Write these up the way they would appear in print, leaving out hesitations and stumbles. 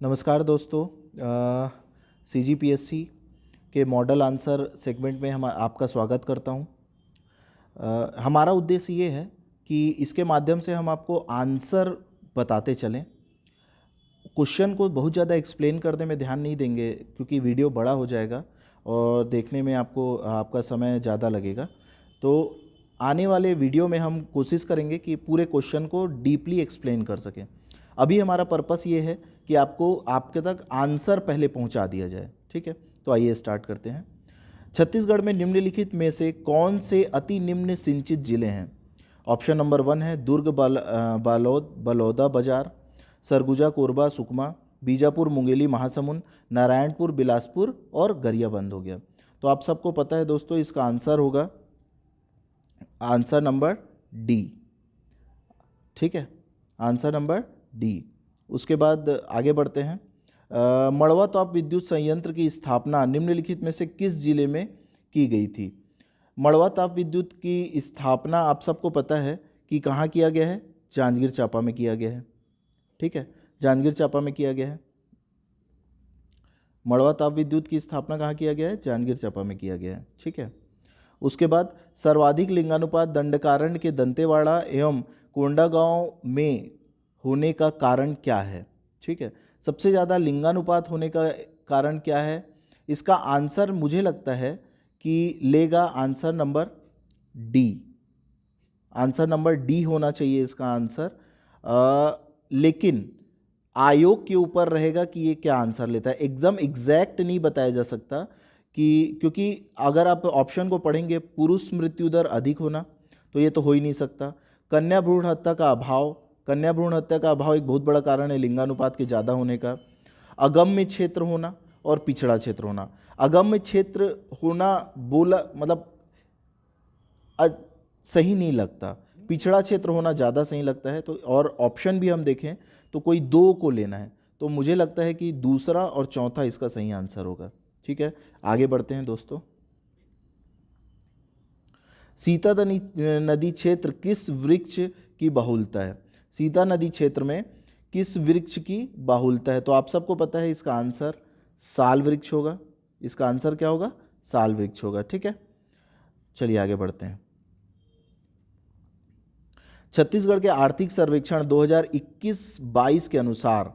नमस्कार दोस्तों। CGPSC के मॉडल आंसर सेगमेंट में हम आपका स्वागत करता हूं। हमारा उद्देश्य ये है कि इसके माध्यम से हम आपको आंसर बताते चलें। क्वेश्चन को बहुत ज़्यादा एक्सप्लेन करने में ध्यान नहीं देंगे क्योंकि वीडियो बड़ा हो जाएगा और देखने में आपका समय ज़्यादा लगेगा। तो आने वाले वीडियो में हम कोशिश करेंगे कि पूरे क्वेश्चन को डीपली एक्सप्लेन कर सकें। अभी हमारा पर्पस ये है कि आपको आपके तक आंसर पहले पहुंचा दिया जाए। ठीक है, तो आइए स्टार्ट करते हैं। छत्तीसगढ़ में निम्नलिखित में से कौन से अति निम्न सिंचित जिले हैं? ऑप्शन नंबर 1 है दुर्ग, बलौदा बाजार, सरगुजा, कोरबा, सुकमा, बीजापुर, मुंगेली, महासमुंद, नारायणपुर, बिलासपुर और गरियाबंद हो गया। तो आप सबको पता है दोस्तों, इसका आंसर होगा आंसर नंबर डी। ठीक है, आंसर नंबर डी। उसके बाद आगे बढ़ते हैं। मड़वा ताप विद्युत संयंत्र की स्थापना निम्नलिखित में से किस जिले में की गई थी? मड़वा ताप विद्युत की स्थापना आप सबको पता है कि कहाँ किया गया है? जांजगीर चांपा में किया गया है। ठीक है, जांजगीर चांपा में किया गया है। मड़वा ताप विद्युत की स्थापना कहाँ किया गया है? जांजगीर चांपा में किया गया है। ठीक है, उसके बाद सर्वाधिक लिंगानुपात दंडकारण्य के दंतेवाड़ा एवं कोंडागांव में होने का कारण क्या है? ठीक है, सबसे ज़्यादा लिंगानुपात होने का कारण क्या है? इसका आंसर मुझे लगता है कि लेगा answer number D. Answer number D होना चाहिए इसका आंसर। लेकिन आयोग के ऊपर रहेगा कि ये क्या आंसर लेता है। एकदम एग्जैक्ट नहीं बताया जा सकता क्योंकि अगर आप ऑप्शन को पढ़ेंगे, पुरुष मृत्यु दर अधिक होना, तो ये तो हो ही नहीं सकता। कन्या भ्रूण हत्या का अभाव, कन्या भ्रूण हत्या का अभाव एक बहुत बड़ा कारण है लिंगानुपात के ज़्यादा होने का। अगम्य क्षेत्र होना और पिछड़ा क्षेत्र होना। अगम्य क्षेत्र होना बोला मतलब सही नहीं लगता, पिछड़ा क्षेत्र होना ज़्यादा सही लगता है। तो और ऑप्शन भी हम देखें तो कोई दो को लेना है, तो मुझे लगता है कि दूसरा और चौथा इसका सही आंसर होगा। ठीक है, आगे बढ़ते हैं दोस्तों। सीता नदी क्षेत्र किस वृक्ष की बहुलता है? सीता नदी क्षेत्र में किस वृक्ष की बाहुल्यता है? तो आप सबको पता है इसका आंसर साल वृक्ष होगा। इसका आंसर क्या होगा? साल वृक्ष होगा। ठीक है, चलिए आगे बढ़ते हैं। छत्तीसगढ़ के आर्थिक सर्वेक्षण 2021-22 के अनुसार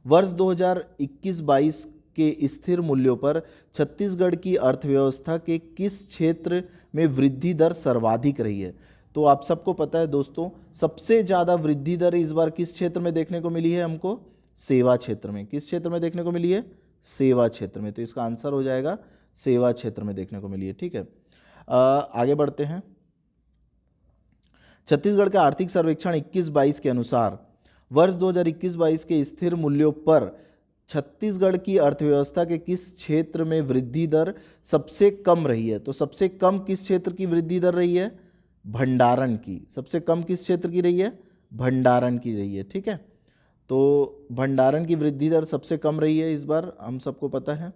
वर्ष 2021-22 के स्थिर मूल्यों पर छत्तीसगढ़ की अर्थव्यवस्था के किस क्षेत्र में वृद्धि दर सर्वाधिक रही है? तो आप सबको पता है दोस्तों, सबसे ज़्यादा वृद्धि दर इस बार किस क्षेत्र में देखने को मिली है हमको? सेवा क्षेत्र में। किस क्षेत्र में देखने को मिली है? सेवा क्षेत्र में। तो इसका आंसर हो जाएगा सेवा क्षेत्र में देखने को मिली है। ठीक है, आगे बढ़ते हैं। छत्तीसगढ़ का आर्थिक सर्वेक्षण 21-22 के अनुसार वर्ष 2021-22 के स्थिर मूल्यों पर छत्तीसगढ़ की अर्थव्यवस्था के किस क्षेत्र में वृद्धि दर सबसे कम रही है? तो सबसे कम किस क्षेत्र की वृद्धि दर रही है? भंडारण की। सबसे कम किस क्षेत्र की रही है? भंडारण की रही है। ठीक है, तो भंडारण की वृद्धि दर सबसे कम रही है इस बार, हम सबको पता है।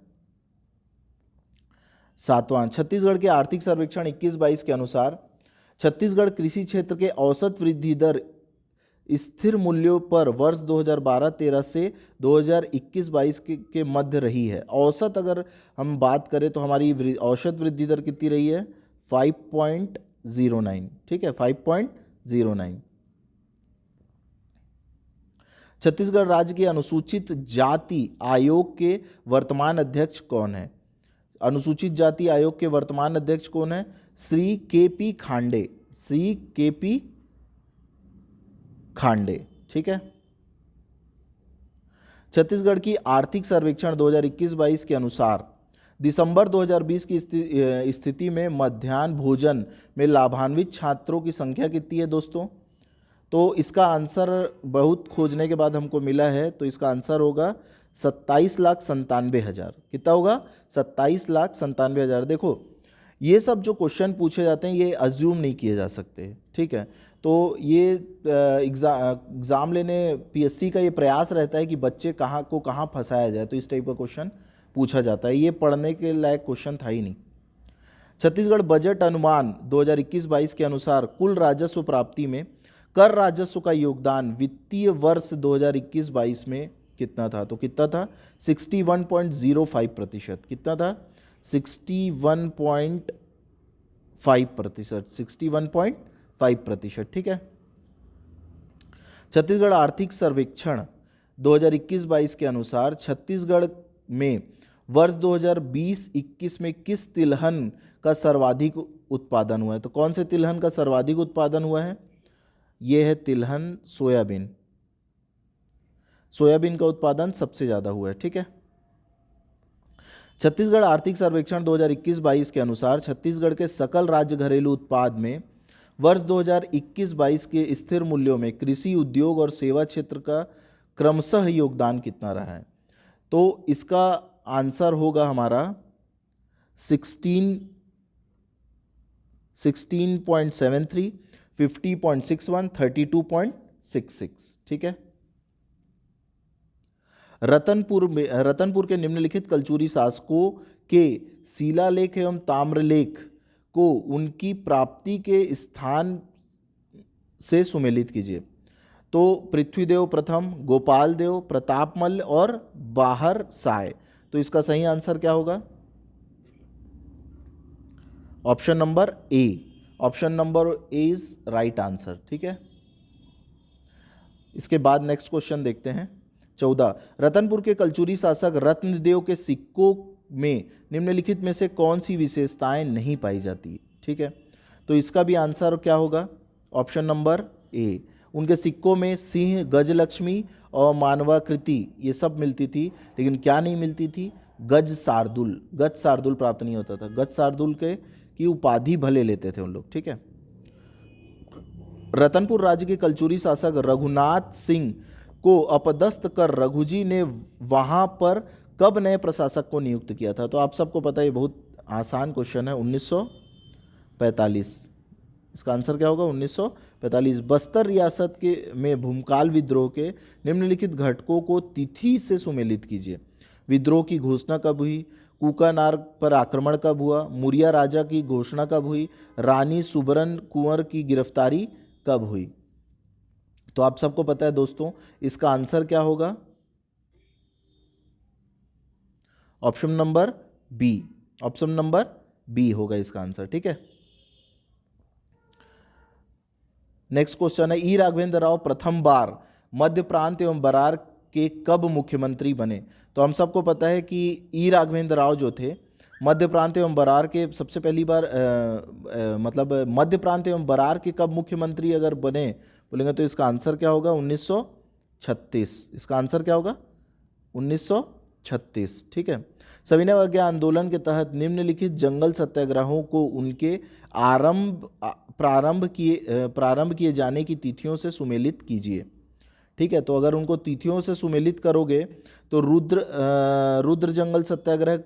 सातवां, छत्तीसगढ़ के आर्थिक सर्वेक्षण 21-22 के अनुसार छत्तीसगढ़ कृषि क्षेत्र के औसत वृद्धि दर स्थिर मूल्यों पर वर्ष 2012-13 से 2021-22 के मध्य रही है। औसत अगर हम बात करें तो हमारी औसत वृद्धि दर कितनी रही है? 5.09। ठीक है, 5.09। छत्तीसगढ़ राज्य के अनुसूचित जाति आयोग के वर्तमान अध्यक्ष कौन है? अनुसूचित जाति आयोग के वर्तमान अध्यक्ष कौन है? श्री के.पी. खांडे। श्री के.पी. खांडे। ठीक है, छत्तीसगढ़ की आर्थिक सर्वेक्षण 2021-22 के अनुसार दिसंबर 2020 की स्थिति में मध्याह्न भोजन में लाभान्वित छात्रों की संख्या कितनी है दोस्तों? तो इसका आंसर बहुत खोजने के बाद हमको मिला है, तो इसका आंसर होगा 27,97,000। कितना होगा? 27,97,000। देखो, ये सब जो क्वेश्चन पूछे जाते हैं ये अज्यूम नहीं किए जा सकते। ठीक है, तो ये एग्ज़ाम लेने पीएससी का ये प्रयास रहता है कि बच्चे कहाँ फंसाया जाए, तो इस टाइप का क्वेश्चन पूछा जाता है। ये पढ़ने के लायक क्वेश्चन था ही नहीं। छत्तीसगढ़ बजट अनुमान 2021-22 के अनुसार कुल राजस्व प्राप्ति में कर राजस्व का योगदान वित्तीय वर्ष 2021-22 में कितना था, तो कितना था 61.05%। कितना था 61.5%, 61.5%। ठीक है। छत्तीसगढ़ आर्थिक सर्वेक्षण 2021-22 के अनुसार छत्तीसगढ़ में वर्ष 2020-21 में किस तिलहन का सर्वाधिक उत्पादन हुआ है? तो कौन से तिलहन का सर्वाधिक उत्पादन हुआ है? ये है तिलहन सोयाबीन। सोयाबीन का उत्पादन सबसे ज़्यादा हुआ है। ठीक है। छत्तीसगढ़ आर्थिक सर्वेक्षण 2021-22 के अनुसार छत्तीसगढ़ के सकल राज्य घरेलू उत्पाद में वर्ष 2021-22 के स्थिर मूल्यों में कृषि, उद्योग और सेवा क्षेत्र का क्रमशः योगदान कितना रहा है? तो इसका आंसर होगा हमारा 16.73, 50.61, 32.66। ठीक है। रतनपुर के निम्नलिखित कलचुरी शासकों के शिलालेख एवं ताम्रलेख को उनकी प्राप्ति के स्थान से सुमेलित कीजिए। तो पृथ्वीदेव प्रथम, गोपाल देव, प्रतापमल और बाहर साय। तो इसका सही आंसर क्या होगा? Option number a. Option number A is right answer. ठीक है। इसके बाद नेक्स्ट क्वेश्चन देखते हैं। 14, रतनपुर के कलचुरी शासक रत्नदेव के सिक्कों में निम्नलिखित में से कौन सी विशेषताएं नहीं पाई जाती? ठीक है। तो इसका भी आंसर क्या होगा? ऑप्शन नंबर ए। उनके सिक्कों में सिंह, गजलक्ष्मी और मानवाकृति ये सब मिलती थी, लेकिन क्या नहीं मिलती थी? गज शार्दुल। गज शार्दुल प्राप्त नहीं होता था। गज शार्दुल की उपाधि भले लेते थे उन लोग। ठीक है। रतनपुर राज्य के कलचुरी शासक रघुनाथ सिंह को अपदस्थ कर रघुजी ने वहां पर कब नए प्रशासक को नियुक्त किया था? तो आप सबको पता है, बहुत आसान क्वेश्चन है। 1945। इसका आंसर क्या होगा? 1945। बस्तर रियासत के में भूमकाल विद्रोह के निम्नलिखित घटकों को तिथि से सुमेलित कीजिए। विद्रोह की घोषणा कब हुई? कुकानार पर आक्रमण कब हुआ? मुरिया राजा की घोषणा कब हुई? रानी सुबरन कुंवर की गिरफ्तारी कब हुई? तो आप सबको पता है दोस्तों, इसका आंसर क्या होगा? Option number B. Option number B होगा इसका आंसर। ठीक है। नेक्स्ट क्वेश्चन है, ई राघवेंद्र राव प्रथम बार मध्य प्रांत एवं बरार के कब मुख्यमंत्री बने? तो हम सबको पता है कि ई राघवेंद्र राव जो थे मध्य प्रांत एवं बरार के सबसे पहली बार मतलब मध्य प्रांत एवं बरार के कब मुख्यमंत्री अगर बने बोलेंगे तो इसका आंसर क्या होगा? 1936। इसका आंसर क्या होगा? 1936। ठीक है। सविनय अवज्ञा आंदोलन के तहत निम्नलिखित जंगल सत्याग्रहों को उनके प्रारंभ किए जाने की तिथियों से सुमेलित कीजिए। ठीक है। तो अगर उनको तिथियों से सुमेलित करोगे तो रुद्र जंगल सत्याग्रह,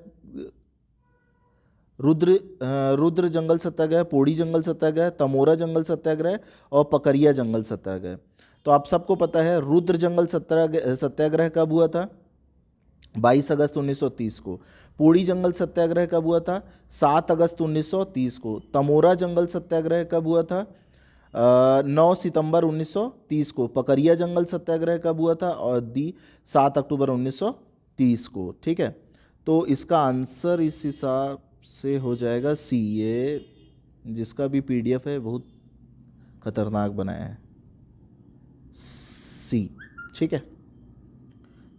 रुद्र जंगल सत्याग्रह, पोड़ी जंगल सत्याग्रह, तमोरा जंगल सत्याग्रह और पकरिया जंगल सत्याग्रह। तो आप सबको पता है रुद्र जंगल सत्याग्रह कब हुआ था? 22 अगस्त 1930 को। पोड़ी जंगल सत्याग्रह कब हुआ था? 7 अगस्त 1930 को। तमोरा जंगल सत्याग्रह कब हुआ था? 9 सितंबर 1930 को। पकरिया जंगल सत्याग्रह कब हुआ था? और 7 अक्टूबर 1930 को। ठीक है। तो इसका आंसर इस हिसाब से हो जाएगा सी। ये जिसका भी पीडीएफ है बहुत खतरनाक बनाया है, सी। ठीक है।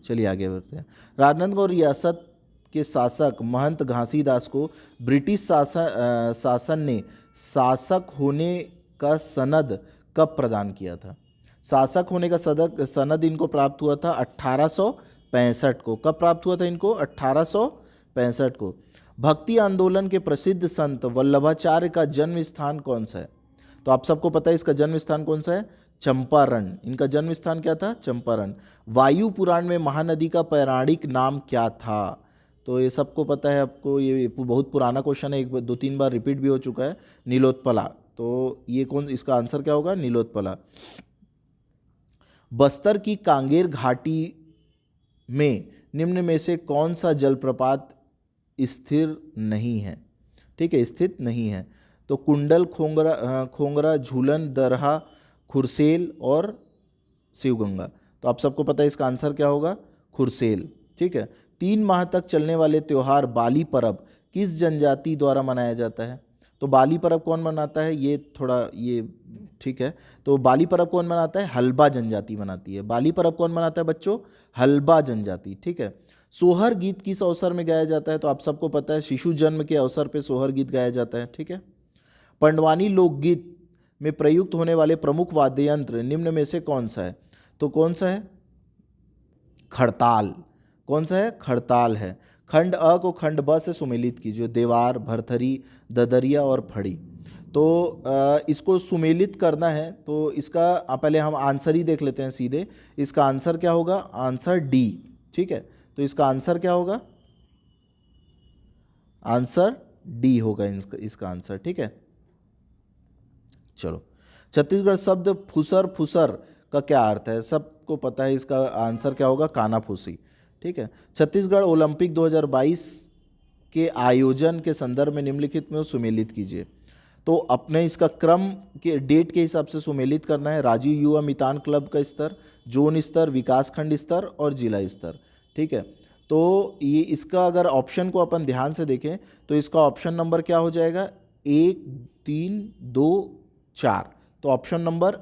चलिए आगे बढ़ते हैं। राजनांदगांव रियासत के शासक महंत घासीदास को ब्रिटिश शासन ने शासक होने का सनद कब प्रदान किया था? शासक होने का सनद इनको प्राप्त हुआ था 1865 को। कब प्राप्त हुआ था इनको? 1865 को। भक्ति आंदोलन के प्रसिद्ध संत वल्लभाचार्य का जन्म स्थान कौन सा है? तो आप सबको पता है इसका जन्म स्थान कौन सा है? चंपारण। इनका जन्म स्थान क्या था? चंपारण। वायु पुराण में महानदी का पौराणिक नाम क्या था? तो ये सबको पता है आपको, ये बहुत पुराना क्वेश्चन है, एक 2-3 बार रिपीट भी हो चुका है। नीलोत्पला। तो ये कौन, इसका आंसर क्या होगा? नीलोत्पला। बस्तर की कांगेर घाटी में निम्न में से कौन सा जलप्रपात स्थिर नहीं है? ठीक है, स्थित नहीं है। तो कुंडल, खोंगरा, झूलन, दरहा, खुरसेल और शिवगंगा। तो आप सबको पता है इसका आंसर क्या होगा? खुरसेल। ठीक है। 3 माह तक चलने वाले त्यौहार बाली पर्व किस जनजाति द्वारा मनाया जाता है? तो बाली पर्व कौन मनाता है, ये थोड़ा ये ठीक है। तो बाली पर्व कौन मनाता है? हल्बा जनजाति मनाती है। बाली पर्व कौन मनाता है बच्चों? हल्बा जनजाति। ठीक है। सोहर गीत किस अवसर में गाया जाता है? तो आप सबको पता है, शिशु जन्म के अवसर पे सोहर गीत गाया जाता है। ठीक है। पंडवानी लोकगीत में प्रयुक्त होने वाले प्रमुख वाद्य यंत्र निम्न में से कौन सा है? तो कौन सा है? खड़ताल। कौन सा है? खड़ताल है। खंड अ को खंड ब से सुमेलित कीजिए, देवार, भरथरी, ददरिया और फड़ी। तो इसको सुमेलित करना है, तो इसका पहले हम आंसर ही देख लेते हैं सीधे। इसका आंसर क्या होगा? Answer D. ठीक है। तो इसका आंसर क्या होगा? आंसर डी होगा इसका आंसर। ठीक है। चलो, छत्तीसगढ़ शब्द फुसर फुसर का क्या अर्थ है? सबको पता है, इसका आंसर क्या होगा? कानाफूसी। ठीक है। छत्तीसगढ़ ओलंपिक 2022 के आयोजन के संदर्भ में निम्नलिखित में सुमेलित कीजिए। तो अपने इसका क्रम के डेट के हिसाब से सुमेलित करना है। राजीव युवा मितान क्लब का स्तर, जोन स्तर, विकासखंड स्तर और जिला स्तर। ठीक है। तो ये इसका अगर ऑप्शन को अपन ध्यान से देखें तो इसका ऑप्शन नंबर क्या हो जाएगा? 1, 3, 2, 4। तो ऑप्शन नंबर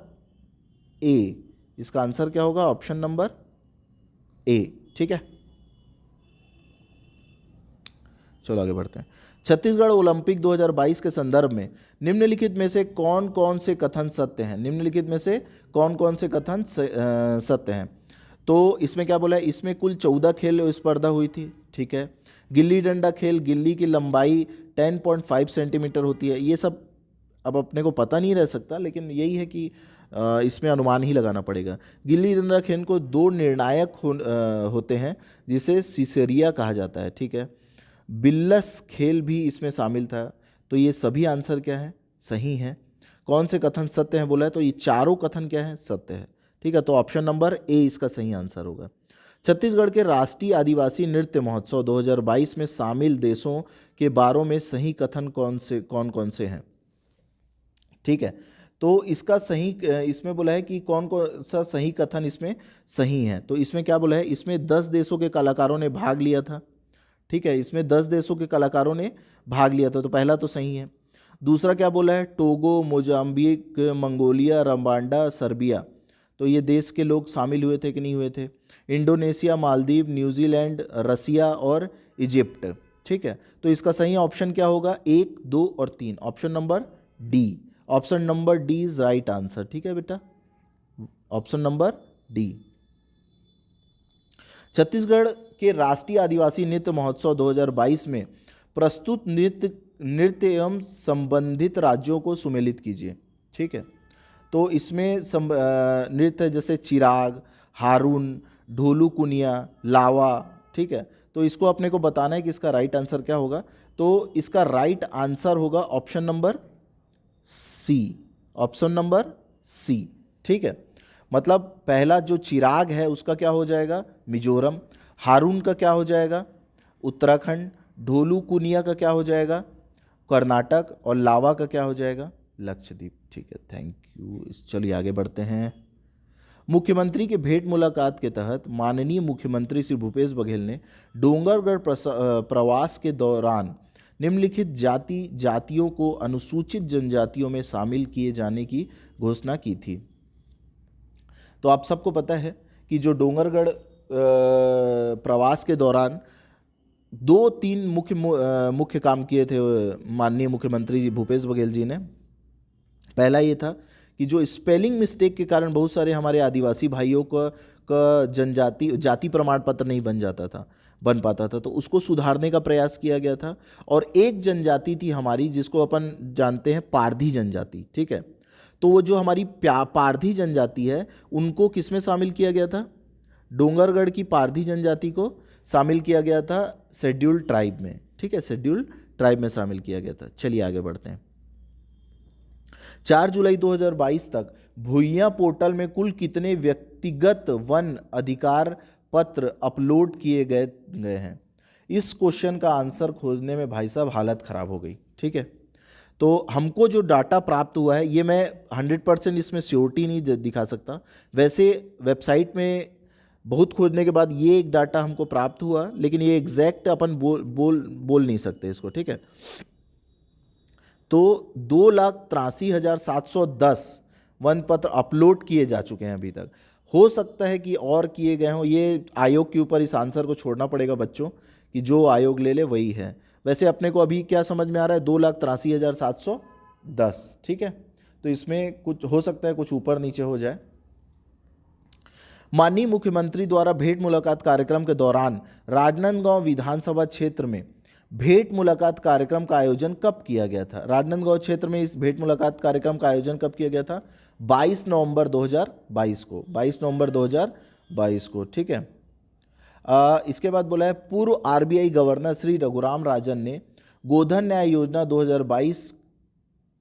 ए, इसका आंसर क्या होगा? ऑप्शन नंबर ए। ठीक है। चलो आगे बढ़ते हैं। छत्तीसगढ़ ओलंपिक 2022 के संदर्भ में निम्नलिखित में से कौन कौन से कथन सत्य हैं? निम्नलिखित में से कौन कौन से कथन सत्य हैं? तो इसमें क्या बोला है? इसमें कुल 14 खेल स्पर्धा हुई थी। ठीक है। गिल्ली डंडा खेल, गिल्ली की लंबाई 10.5 सेंटीमीटर होती है। ये सब अब अपने को पता नहीं रह सकता, लेकिन यही है कि इसमें अनुमान ही लगाना पड़ेगा। गिल्ली डंडा खेल को 2 निर्णायक होते हैं, जिसे सिसेरिया कहा जाता है। ठीक है। बिल्लस खेल भी इसमें शामिल था। तो ये सभी आंसर क्या है? सही है। कौन से कथन सत्य हैं बोला है? तो ये चारों कथन क्या है? सत्य है। ठीक है। तो ऑप्शन नंबर ए इसका सही आंसर होगा। छत्तीसगढ़ के राष्ट्रीय आदिवासी नृत्य महोत्सव 2022 में शामिल देशों के बारे में सही कथन कौन कौन से हैं? ठीक है। तो इसका सही इसमें बोला है कि कौन कौन सा सही कथन इसमें सही है। तो इसमें क्या बोला है? इसमें 10 देशों के कलाकारों ने भाग लिया था। ठीक है। इसमें 10 देशों के कलाकारों ने भाग लिया था, तो पहला तो सही है। दूसरा क्या बोला है? Togo, Mozambique, Mongolia, Rwanda, Serbia. तो ये देश के लोग शामिल हुए थे कि नहीं हुए थे? इंडोनेशिया, मालदीव, न्यूजीलैंड, रसिया और इजिप्ट। ठीक है। तो इसका सही ऑप्शन क्या होगा? 1, 2 और 3। Option number D. Option number D is right answer. ठीक है बेटा, ऑप्शन नंबर डी। छत्तीसगढ़ के राष्ट्रीय आदिवासी नृत्य महोत्सव 2022 में प्रस्तुत नृत्य एवं संबंधित राज्यों को सुमेलित कीजिए। ठीक है। तो इसमें नृत्य जैसे चिराग, हारून, ढोलू कुनिया, लावा। ठीक है। तो इसको अपने को बताना है कि इसका राइट आंसर क्या होगा। तो इसका राइट आंसर होगा option number C. Option number C. ठीक है। मतलब पहला जो चिराग है उसका क्या हो जाएगा? मिजोरम। हारून का क्या हो जाएगा? उत्तराखंड। ढोलू कुनिया का क्या हो जाएगा? कर्नाटक। और लावा का क्या हो जाएगा? लक्षद्वीप। ठीक है, थैंक यू। चलिए आगे बढ़ते हैं। मुख्यमंत्री के भेंट मुलाकात के तहत माननीय मुख्यमंत्री श्री भूपेश बघेल ने डोंगरगढ़ प्रवास के दौरान निम्नलिखित जातियों को अनुसूचित जनजातियों में शामिल किए जाने की घोषणा की थी। तो आप सबको पता है कि जो डोंगरगढ़ प्रवास के दौरान 2-3 मुख्य काम किए थे माननीय मुख्यमंत्री जी भूपेश बघेल जी ने। पहला ये था कि जो स्पेलिंग मिस्टेक के कारण बहुत सारे हमारे आदिवासी भाइयों का जाति प्रमाण पत्र नहीं बन पाता था, तो उसको सुधारने का प्रयास किया गया था। और एक जनजाति थी हमारी जिसको अपन जानते हैं पारधी जनजाति। ठीक है। तो वो जो हमारी पारधी जनजाति है उनको किस में शामिल किया गया था? डोंगरगढ़ की पारधी जनजाति को शामिल किया गया था शेड्यूल्ड ट्राइब में। ठीक है, शेड्यूल्ड ट्राइब में शामिल किया गया था। चलिए आगे बढ़ते हैं। 4 जुलाई 2022 तक भुइयां पोर्टल में कुल कितने व्यक्तिगत वन अधिकार पत्र अपलोड किए गए हैं? इस क्वेश्चन का आंसर खोजने में भाई साहब हालत ख़राब हो गई। ठीक है। तो हमको जो डाटा प्राप्त हुआ है, ये मैं 100% इसमें श्योरिटी नहीं दिखा सकता। वैसे वेबसाइट में बहुत खोजने के बाद ये एक डाटा हमको प्राप्त हुआ, लेकिन ये एग्जैक्ट अपन बोल नहीं सकते इसको, ठीक है। तो 2,83,710 वन पत्र अपलोड किए जा चुके हैं अभी तक। हो सकता है कि और किए गए हों, ये आयोग के ऊपर इस आंसर को छोड़ना पड़ेगा बच्चों, कि जो आयोग ले ले वही है। वैसे अपने को अभी क्या समझ में आ रहा है, 2,83,710, ठीक है। तो इसमें कुछ हो सकता है, कुछ ऊपर नीचे हो जाए। माननीय मुख्यमंत्री द्वारा भेंट मुलाकात कार्यक्रम के दौरान राजनांदगांव विधानसभा क्षेत्र में भेंट मुलाकात कार्यक्रम का आयोजन कब किया गया था? राजनांदगांव क्षेत्र में इस भेंट मुलाकात कार्यक्रम का आयोजन कब किया गया था? 22 नवंबर 2022 को, 22 नवंबर 2022 को, ठीक है। इसके बाद बोला है, पूर्व आरबीआई गवर्नर श्री रघुराम राजन ने गोधन न्याय योजना 2022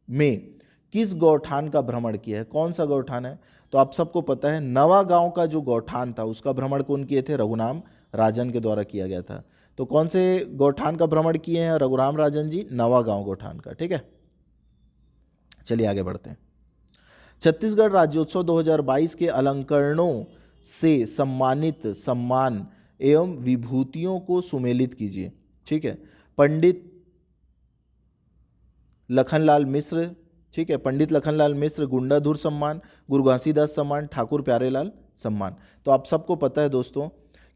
में किस गौठान का भ्रमण किया है? कौन सा गौठान है? तो आप सबको पता है, नवा गांव का जो गौठान था उसका भ्रमण कौन किए थे? रघुराम राजन के द्वारा किया गया था। तो कौन से गौठान का भ्रमण किए हैं रघुराम राजन जी? नवा गांव गौठान का, ठीक है। चलिए आगे बढ़ते हैं। छत्तीसगढ़ राज्योत्सव 2022 के अलंकरणों से सम्मानित सम्मान एवं विभूतियों को सुमेलित कीजिए, ठीक है। पंडित लखनलाल मिश्र, ठीक है, पंडित लखनलाल मिश्र गुंडाधुर सम्मान, गुरु घासीदास सम्मान, ठाकुर प्यारेलाल सम्मान। तो आप सबको पता है दोस्तों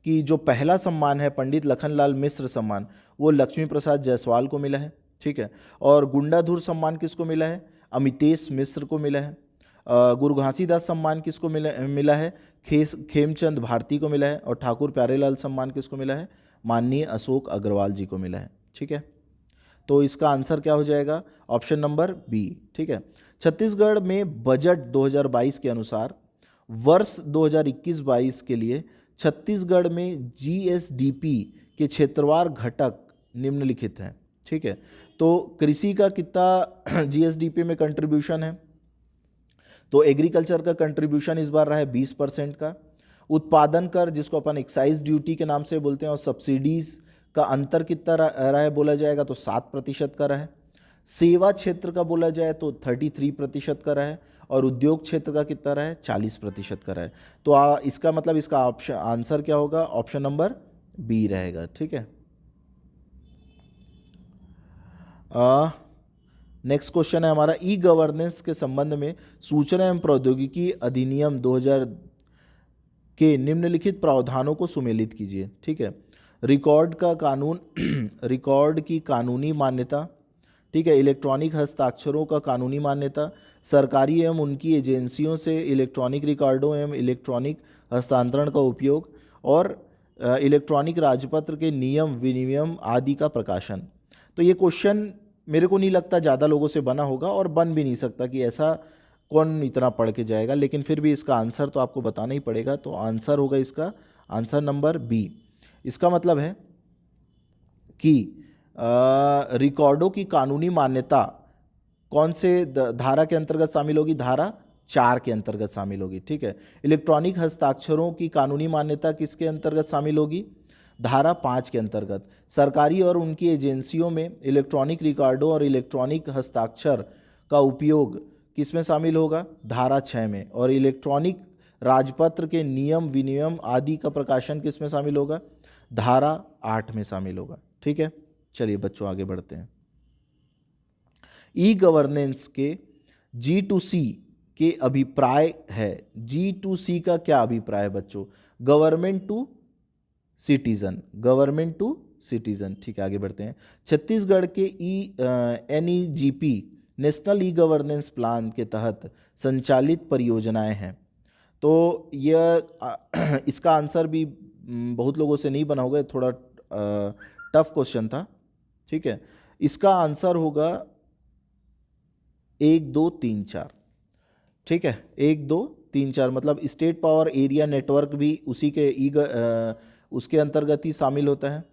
कि जो पहला सम्मान है पंडित लखनलाल मिश्र सम्मान, वो लक्ष्मी प्रसाद जायसवाल को मिला है, ठीक है। और गुंडाधुर सम्मान किसको मिला है? अमितेश मिश्र को मिला है। गुरु घासीदास सम्मान किसको मिला है? खेमचंद भारती को मिला है। और ठाकुर प्यारेलाल सम्मान किसको मिला है? माननीय अशोक अग्रवाल जी को मिला है, ठीक है। तो इसका आंसर क्या हो जाएगा? ऑप्शन नंबर बी, ठीक है। छत्तीसगढ़ में बजट 2022 के अनुसार वर्ष 2021-22 के लिए छत्तीसगढ़ में जीएसडीपी के क्षेत्रवार घटक निम्नलिखित हैं, ठीक है। तो कृषि का कितना जीएसडीपी में कंट्रीब्यूशन है? तो एग्रीकल्चर का कंट्रीब्यूशन इस बार रहा है 20% का। उत्पादन कर, जिसको अपन एक्साइज ड्यूटी के नाम से बोलते हैं, और सब्सिडीज का अंतर कितना रहा है बोला जाएगा तो 7% का रहा है। सेवा क्षेत्र का बोला जाए तो 33% का रहा है। और उद्योग क्षेत्र का कितना रहा है? 40% का रहा है। तो इसका मतलब इसका ऑप्शन आंसर क्या होगा? ऑप्शन नंबर बी रहेगा, ठीक है। नेक्स्ट क्वेश्चन है हमारा, ई गवर्नेंस के संबंध में सूचना एवं प्रौद्योगिकी अधिनियम 2000 के निम्नलिखित प्रावधानों को सुमेलित कीजिए, ठीक है। रिकॉर्ड का कानून रिकॉर्ड की कानूनी मान्यता, ठीक है। इलेक्ट्रॉनिक हस्ताक्षरों का कानूनी मान्यता, सरकारी एवं उनकी एजेंसियों से इलेक्ट्रॉनिक रिकॉर्डों एवं इलेक्ट्रॉनिक हस्तांतरण का उपयोग, और इलेक्ट्रॉनिक राजपत्र के नियम विनियम आदि का प्रकाशन। तो ये क्वेश्चन मेरे को नहीं लगता ज़्यादा लोगों से बना होगा, और बन भी नहीं सकता कि ऐसा कौन इतना पढ़ के जाएगा, लेकिन फिर भी इसका आंसर तो आपको बताना ही पड़ेगा। तो आंसर होगा इसका आंसर नंबर बी। इसका मतलब है कि रिकॉर्डों की कानूनी मान्यता कौन से धारा के अंतर्गत शामिल होगी? धारा 4 के अंतर्गत शामिल होगी, ठीक है। इलेक्ट्रॉनिक हस्ताक्षरों की कानूनी मान्यता किसके अंतर्गत शामिल होगी? धारा 5 के अंतर्गत। सरकारी और उनकी एजेंसियों में इलेक्ट्रॉनिक रिकॉर्डों और इलेक्ट्रॉनिक हस्ताक्षर का उपयोग किस में शामिल होगा? धारा 6 में। और इलेक्ट्रॉनिक राजपत्र के नियम विनियम आदि का प्रकाशन किस में शामिल होगा? धारा 8 में शामिल होगा, ठीक है। चलिए बच्चों आगे बढ़ते हैं। ई गवर्नेंस के G2C के अभिप्राय है। G2C का क्या अभिप्राय है बच्चों? Government to citizen, government to citizen, ठीक है। आगे बढ़ते हैं। छत्तीसगढ़ के NEGP national e governance plan के तहत संचालित परियोजनाएं हैं। तो यह इसका आंसर भी बहुत लोगों से नहीं बना होगा, थोड़ा टफ क्वेश्चन था, ठीक है। इसका आंसर होगा 1 2 3 4, ठीक है। 1 2 3 4 मतलब स्टेट पावर एरिया नेटवर्क भी उसी के उसके अंतर्गत ही शामिल होता है,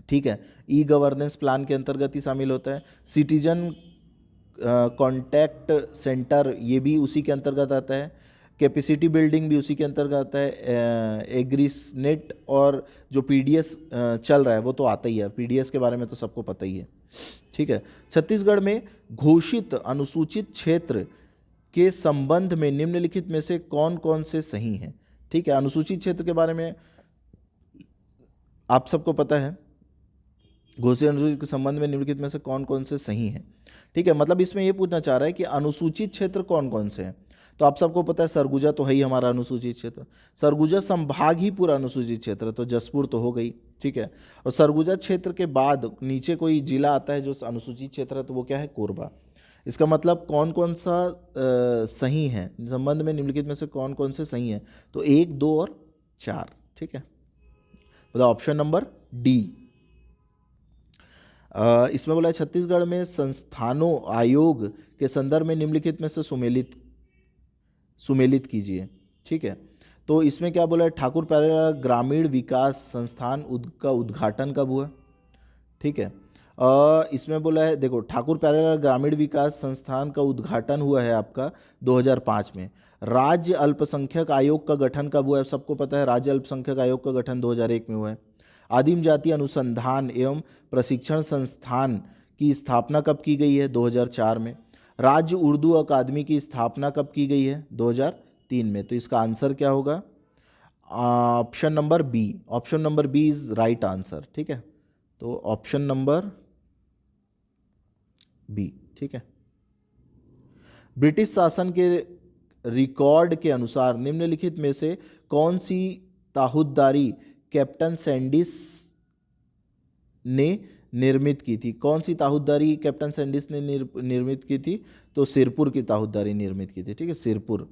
ठीक है। ई गवर्नेंस प्लान के अंतर्गत ही शामिल होता है। सिटीजन कॉन्टैक्ट सेंटर ये भी उसी के अंतर्गत आता है। कैपेसिटी बिल्डिंग भी उसी के अंतर्गत आता है। एग्रीसनेट और जो PDS चल रहा है वो तो आता ही है, PDS के बारे में तो सबको पता ही है, ठीक है। छत्तीसगढ़ में घोषित अनुसूचित क्षेत्र के संबंध में निम्नलिखित में से कौन कौन से सही हैं? ठीक है। अनुसूचित क्षेत्र के बारे में आप सबको पता है, घोषित अनुसूचित के संबंध में निम्नलिखित में से कौन कौन से सही हैं। ठीक है, मतलब इसमें ये पूछना चाह रहा है कि अनुसूचित क्षेत्र कौन कौन से हैं। तो आप सबको पता है सरगुजा तो है ही हमारा अनुसूचित क्षेत्र, सरगुजा संभाग ही पूरा अनुसूचित क्षेत्र, तो जसपुर तो हो गई। ठीक है, और सरगुजा क्षेत्र के बाद नीचे कोई जिला आता है जो अनुसूचित क्षेत्र है, तो वो क्या है, कोरबा। इसका मतलब कौन कौन सा सही है, संबंध में निम्नलिखित में से कौन कौन से सही हैं, तो 1, 2 और 4। ठीक है, बताओ ऑप्शन नंबर डी। इसमें बोला है छत्तीसगढ़ में संस्थानों आयोग के संदर्भ में निम्नलिखित में से सुमेलित कीजिए। ठीक है, तो इसमें क्या बोला है, ठाकुर प्यारेलाल ग्रामीण विकास संस्थान का उद्घाटन कब हुआ। ठीक है, इसमें बोला है, देखो ठाकुर प्यारेलाल ग्रामीण विकास संस्थान का उद्घाटन हुआ है आपका 2005 में। राज्य अल्पसंख्यक आयोग का गठन कब हुआ है, सबको पता है, राज्य अल्पसंख्यक आयोग का गठन 2001 में हुआ है। आदिम जाति अनुसंधान एवं प्रशिक्षण संस्थान की स्थापना कब की गई है, 2004 में। राज्य उर्दू अकादमी की स्थापना कब की गई है, 2003 में। तो इसका आंसर क्या होगा, option number B. Option number B is right answer. ठीक है, तो ऑप्शन नंबर बी। ठीक है, ब्रिटिश शासन के रिकॉर्ड के अनुसार निम्नलिखित में से कौन सी ताहुद्दारी कैप्टन सैंडिस ने निर्मित की थी। कौन सी ताहुद्दारी कैप्टन सैंडिस ने निर्मित की थी, तो सिरपुर की ताहुद्दारी निर्मित की थी। ठीक है, सिरपुर।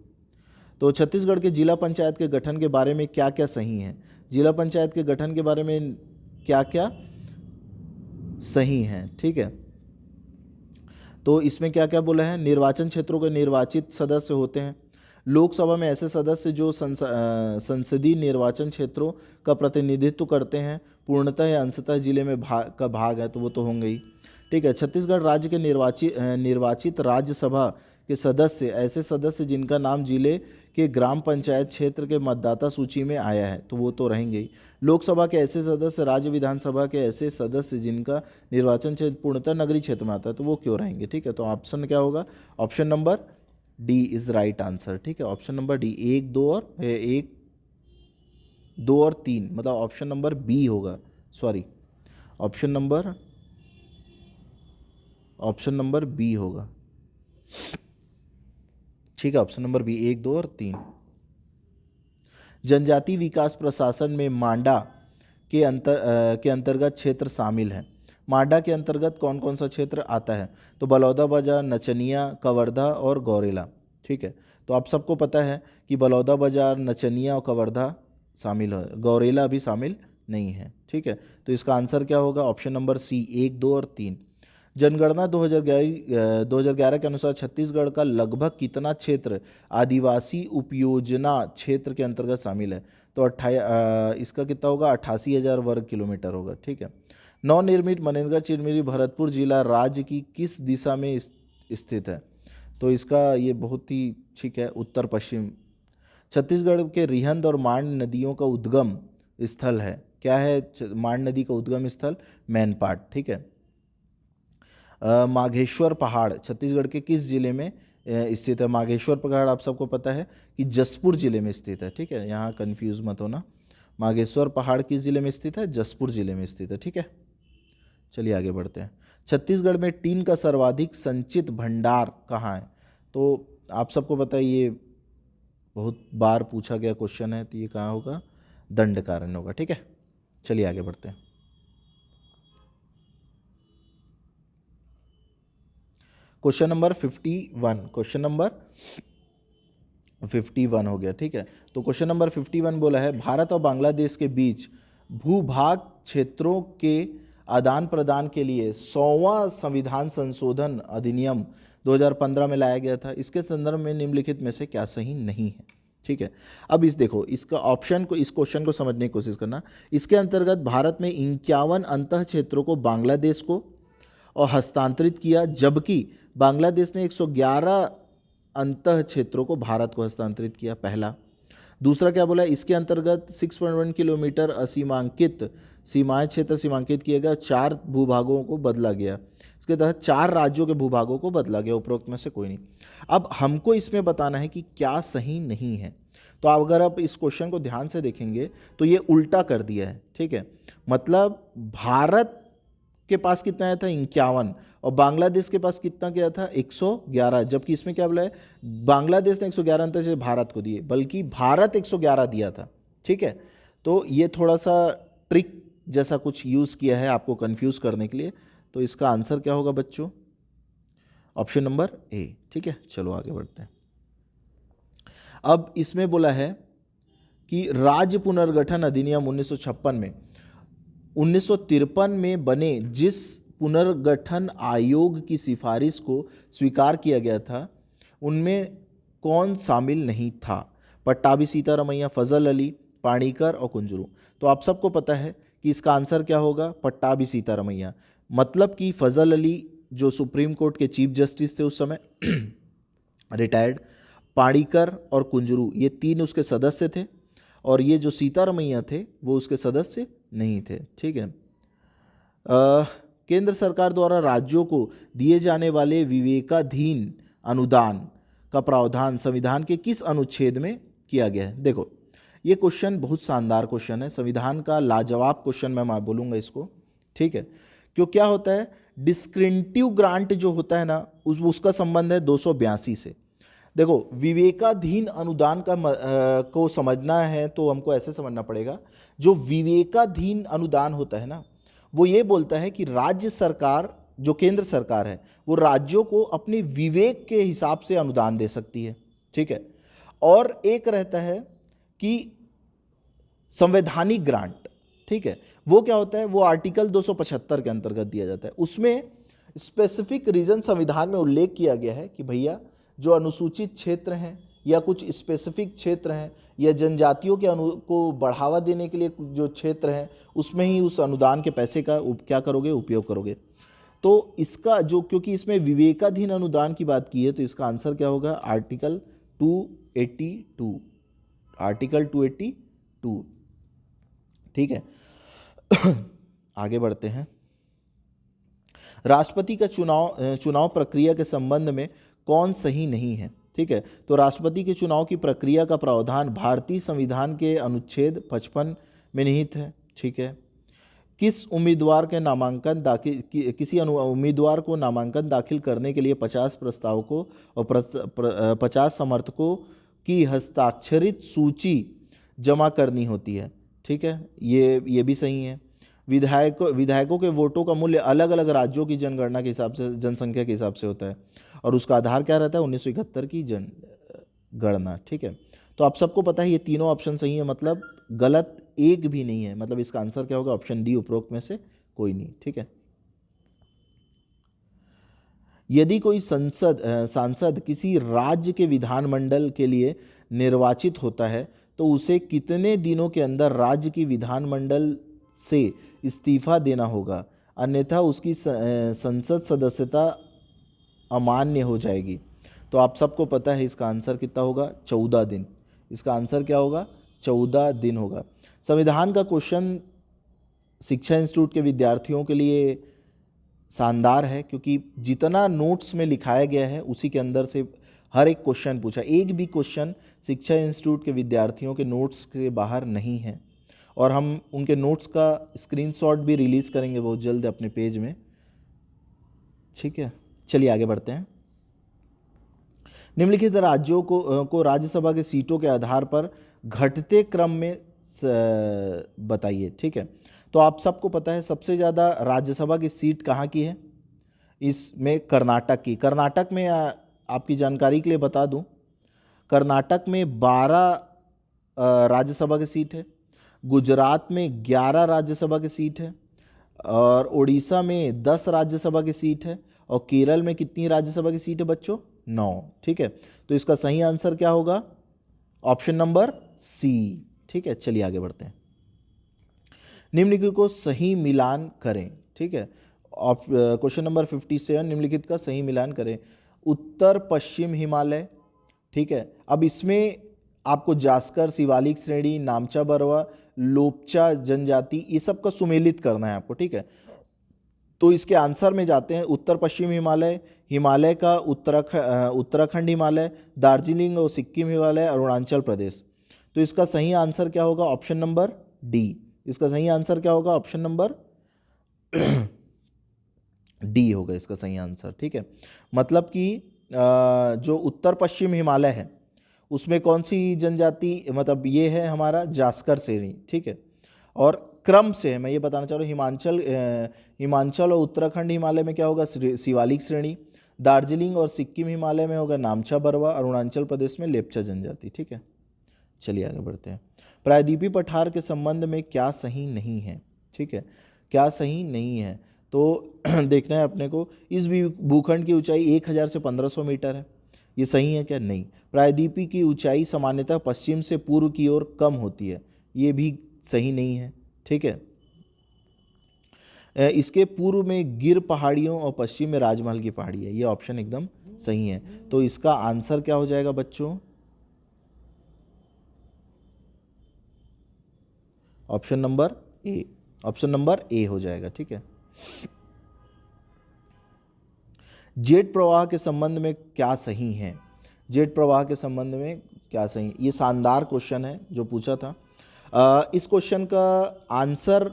तो छत्तीसगढ़ के जिला पंचायत के गठन के बारे में क्या क्या सही है, जिला पंचायत के गठन के बारे में क्या क्या सही है। ठीक है, तो इसमें क्या क्या बोला है, निर्वाचन क्षेत्रों के निर्वाचित सदस्य होते हैं। लोकसभा में ऐसे सदस्य जो संसदीय निर्वाचन क्षेत्रों का प्रतिनिधित्व करते हैं, पूर्णतः या अंशतः जिले में भाग है, तो वो तो होंगे ही। ठीक है, छत्तीसगढ़ राज्य के निर्वाचित राज्यसभा के सदस्य ऐसे सदस्य जिनका नाम जिले के ग्राम पंचायत क्षेत्र के मतदाता सूची में आया है, तो वो तो रहेंगे ही। लोकसभा के ऐसे सदस्य, राज्य विधानसभा के ऐसे सदस्य जिनका निर्वाचन क्षेत्र पूर्णतः नगरीय क्षेत्र में आता है, तो वो क्यों रहेंगे। ठीक है, तो ऑप्शन क्या होगा, option number D is right answer. ठीक है, ऑप्शन नंबर डी, 1, 2 और 3, मतलब ऑप्शन नंबर बी होगा, सॉरी ऑप्शन नंबर बी होगा। ठीक है, ऑप्शन नंबर बी, 1, 2 और 3। जनजाति विकास प्रशासन में मांडा के अंतर्गत क्षेत्र शामिल है। मांडा के अंतर्गत कौन कौन सा क्षेत्र आता है, तो बलौदाबाजार, नचनिया, कवर्धा और गौरेला। ठीक है, तो आप सबको पता है कि बलौदाबाजार, नचनिया और कवर्धा शामिल है, गौरेला अभी शामिल नहीं है। ठीक है, तो इसका आंसर क्या होगा, ऑप्शन नंबर सी, 1, 2 और 3। जनगणना 2011 के अनुसार छत्तीसगढ़ का लगभग कितना क्षेत्र आदिवासी उपयोजना क्षेत्र के अंतर्गत शामिल है, तो इसका कितना होगा, 88,000 वर्ग किलोमीटर होगा। ठीक है, नवनिर्मित मनेन्द्रगढ़ चिरमिरी भरतपुर जिला राज्य की किस दिशा में स्थित है, तो इसका ये बहुत ही ठीक है, उत्तर पश्चिम। छत्तीसगढ़ के रिहंद और मांड नदियों का उद्गम स्थल है, क्या है मांड नदी का उद्गम स्थल, मैनपाट। ठीक है, माघेश्वर पहाड़ छत्तीसगढ़ के किस जिले में स्थित है। माघेश्वर पहाड़ आप सबको पता है कि जसपुर जिले में स्थित है। ठीक है, यहाँ कंफ्यूज मत होना, माघेश्वर पहाड़ किस जिले में स्थित है, जसपुर जिले में स्थित है। ठीक है, चलिए आगे बढ़ते हैं। छत्तीसगढ़ में टीन का सर्वाधिक संचित भंडार कहाँ है, तो आप सबको पता है ये बहुत बार पूछा गया क्वेश्चन है, तो ये कहाँ होगा, दंडकारण्य होगा। ठीक है, चलिए आगे बढ़ते हैं। क्वेश्चन नंबर 51, क्वेश्चन नंबर 51 हो गया। ठीक है, तो क्वेश्चन नंबर 51 बोला है, भारत और बांग्लादेश के बीच भूभाग क्षेत्रों के आदान प्रदान के लिए 100वां संविधान संशोधन अधिनियम 2015 में लाया गया था। इसके संदर्भ में निम्नलिखित में से क्या सही नहीं है। ठीक है, अब देखो इसका इस क्वेश्चन को समझने की कोशिश करना। इसके अंतर्गत भारत में 51 अंतः क्षेत्रों को बांग्लादेश को और हस्तांतरित किया, जबकि बांग्लादेश ने 111 अंतः क्षेत्रों को भारत को हस्तांतरित किया, पहला। दूसरा क्या बोला, इसके अंतर्गत 6.1 किलोमीटर असीमांकित सीमाएं क्षेत्र सीमांकित किए गए, 4 भूभागों को बदला गया। इसके तहत 4 राज्यों के भूभागों को बदला गया, उपरोक्त में से कोई नहीं। अब हमको इसमें बताना है कि क्या सही नहीं है, तो अगर आप इस क्वेश्चन को ध्यान से देखेंगे तो ये उल्टा कर दिया है, ठीक है। मतलब भारत के पास कितना आया था 51 और बांग्लादेश के पास कितना गया था 111, जबकि इसमें क्या बोला है बांग्लादेश ने 111 अंतर से भारत को दिए, बल्कि भारत 111 दिया था, ठीक है। तो ये थोड़ा सा ट्रिक जैसा कुछ यूज़ किया है आपको कंफ्यूज करने के लिए। तो इसका आंसर क्या होगा बच्चों, ऑप्शन नंबर ए, ठीक है। चलो आगे बढ़ते हैं। अब इसमें बोला है कि राज्य पुनर्गठन अधिनियम 1956 में 1953 में बने जिस पुनर्गठन आयोग की सिफारिश को स्वीकार किया गया था उनमें कौन शामिल नहीं था? पट्टाभी सीतारमैया, फजल अली, पाणिकर और कुंजरू। तो आप सबको पता है कि इसका आंसर क्या होगा, पट्टाभी सीतारमैया। मतलब कि फजल अली जो सुप्रीम कोर्ट के चीफ जस्टिस थे उस समय रिटायर्ड, पाणिकर और कुंजरू ये तीन उसके सदस्य थे, और ये जो सीतारमैया थे वो उसके सदस्य नहीं थे, ठीक है। केंद्र सरकार द्वारा राज्यों को दिए जाने वाले विवेकाधीन अनुदान का प्रावधान संविधान के किस अनुच्छेद में किया गया है? देखो ये क्वेश्चन बहुत शानदार क्वेश्चन है, संविधान का लाजवाब क्वेश्चन मैं बोलूँगा इसको, ठीक है। क्यों क्या होता है, डिस्क्रिप्टिव ग्रांट जो होता है ना उसका संबंध है 282 से। देखो विवेकाधीन अनुदान का को समझना है तो हमको ऐसे समझना पड़ेगा, जो विवेकाधीन अनुदान होता है ना वो ये बोलता है कि राज्य सरकार जो केंद्र सरकार है वो राज्यों को अपने विवेक के हिसाब से अनुदान दे सकती है, ठीक है। और एक रहता है कि संवैधानिक ग्रांट, ठीक है, वो क्या होता है, वो आर्टिकल 275 के अंतर्गत दिया जाता है। उसमें स्पेसिफिक रीजन संविधान में उल्लेख किया गया है कि भैया जो अनुसूचित क्षेत्र हैं या कुछ स्पेसिफिक क्षेत्र हैं या जनजातियों के को बढ़ावा देने के लिए जो क्षेत्र हैं उसमें ही उस अनुदान के पैसे का क्या करोगे, उपयोग करोगे। तो इसका जो, क्योंकि इसमें विवेकाधीन अनुदान की बात की है तो इसका आंसर क्या होगा, आर्टिकल 282, आर्टिकल 282, ठीक है। आगे बढ़ते हैं। राष्ट्रपति का चुनाव प्रक्रिया के संबंध में कौन सही नहीं है? ठीक है, तो राष्ट्रपति के चुनाव की प्रक्रिया का प्रावधान भारतीय संविधान के अनुच्छेद 55 में निहित है। ठीक है, किसी उम्मीदवार को नामांकन दाखिल करने के लिए 50 प्रस्तावकों और 50 समर्थकों की हस्ताक्षरित सूची जमा करनी होती है। ठीक है, ये भी सही है। विधायकों के वोटों का मूल्य अलग अलग राज्यों की जनगणना के हिसाब से, जनसंख्या के हिसाब से होता है, और उसका आधार क्या रहता है, 1971 की जनगणना। ठीक है, तो आप सबको पता है ये तीनों ऑप्शन सही है, मतलब गलत एक भी नहीं है, मतलब इसका आंसर क्या होगा, ऑप्शन डी, उपरोक्त में से कोई नहीं। ठीक है, यदि कोई सांसद किसी राज्य के विधानमंडल के लिए निर्वाचित होता है तो उसे कितने दिनों के अंदर राज्य की विधानमंडल से इस्तीफा देना होगा, अन्यथा उसकी संसद सदस्यता अमान्य हो जाएगी। तो आप सबको पता है इसका आंसर कितना होगा, 14 दिन। इसका आंसर क्या होगा, 14 दिन होगा। संविधान का क्वेश्चन शिक्षा इंस्टीट्यूट के विद्यार्थियों के लिए शानदार है, क्योंकि जितना नोट्स में लिखाया गया है उसी के अंदर से हर एक क्वेश्चन पूछा, एक भी क्वेश्चन शिक्षा इंस्टीट्यूट के विद्यार्थियों के नोट्स के बाहर नहीं है, और हम उनके नोट्स का स्क्रीनशॉट भी रिलीज़ करेंगे बहुत जल्द अपने पेज में। ठीक है, चलिए आगे बढ़ते हैं। निम्नलिखित राज्यों को राज्यसभा के सीटों के आधार पर घटते क्रम में बताइए। ठीक है, तो आप सबको पता है सबसे ज़्यादा राज्यसभा की सीट कहाँ की है, इसमें कर्नाटक की। कर्नाटक में आपकी जानकारी के लिए बता दूं, कर्नाटक में 12 राज्यसभा की सीट है, गुजरात में 11 राज्यसभा की सीट है, और उड़ीसा में 10 राज्यसभा की सीट है, और केरल में कितनी राज्यसभा की सीट है बच्चों, 9। ठीक है, तो इसका सही आंसर क्या होगा, ऑप्शन नंबर सी। ठीक है, चलिए आगे बढ़ते हैं। निम्नलिखित को सही मिलान करें। ठीक है, क्वेश्चन नंबर 57, निम्नलिखित का सही मिलान करें। उत्तर पश्चिम हिमालय, ठीक है, अब इसमें आपको जास्कर, शिवालिक श्रेणी, नामचा बरवा, लोपचा जनजाति, ये सब का सुमेलित करना है आपको। ठीक है, तो इसके आंसर में जाते हैं। उत्तर पश्चिम हिमालय, हिमालय का उत्तराखंड हिमालय, दार्जिलिंग और सिक्किम हिमालय, अरुणाचल प्रदेश। तो इसका सही आंसर क्या होगा? Option number D. इसका सही आंसर क्या होगा? ऑप्शन नंबर डी होगा इसका सही आंसर। ठीक है, मतलब कि जो उत्तर पश्चिम हिमालय है उसमें कौन सी जनजाति, मतलब ये है हमारा जास्कर श्रेणी। ठीक है, और क्रम से है, मैं ये बताना चाह रहा हूँ, हिमाचल और उत्तराखंड हिमालय में क्या होगा? शिवालिक श्रेणी। दार्जिलिंग और सिक्किम हिमालय में होगा नामचा बरवा। अरुणाचल प्रदेश में लेप्चा जनजाति। ठीक है, चलिए आगे बढ़ते हैं। प्रायद्वीपीय पठार के संबंध में क्या सही नहीं है? ठीक है, क्या सही नहीं है तो देखना है अपने को। इस भूखंड की ऊंचाई 1000 से 1500 मीटर है, ये सही है क्या? नहीं। प्रायद्वीपीय की ऊंचाई सामान्यतः पश्चिम से पूर्व की ओर कम होती है, ये भी सही नहीं है। ठीक है, इसके पूर्व में गिर पहाड़ियों और पश्चिम में राजमहल की पहाड़ी है, ये ऑप्शन एकदम सही है। तो इसका आंसर क्या हो जाएगा बच्चों? Option number a. Option number ए हो जाएगा। ठीक है, जेट प्रवाह के संबंध में क्या सही है? जेट प्रवाह के संबंध में क्या सही? ये शानदार क्वेश्चन है जो पूछा था। इस क्वेश्चन का आंसर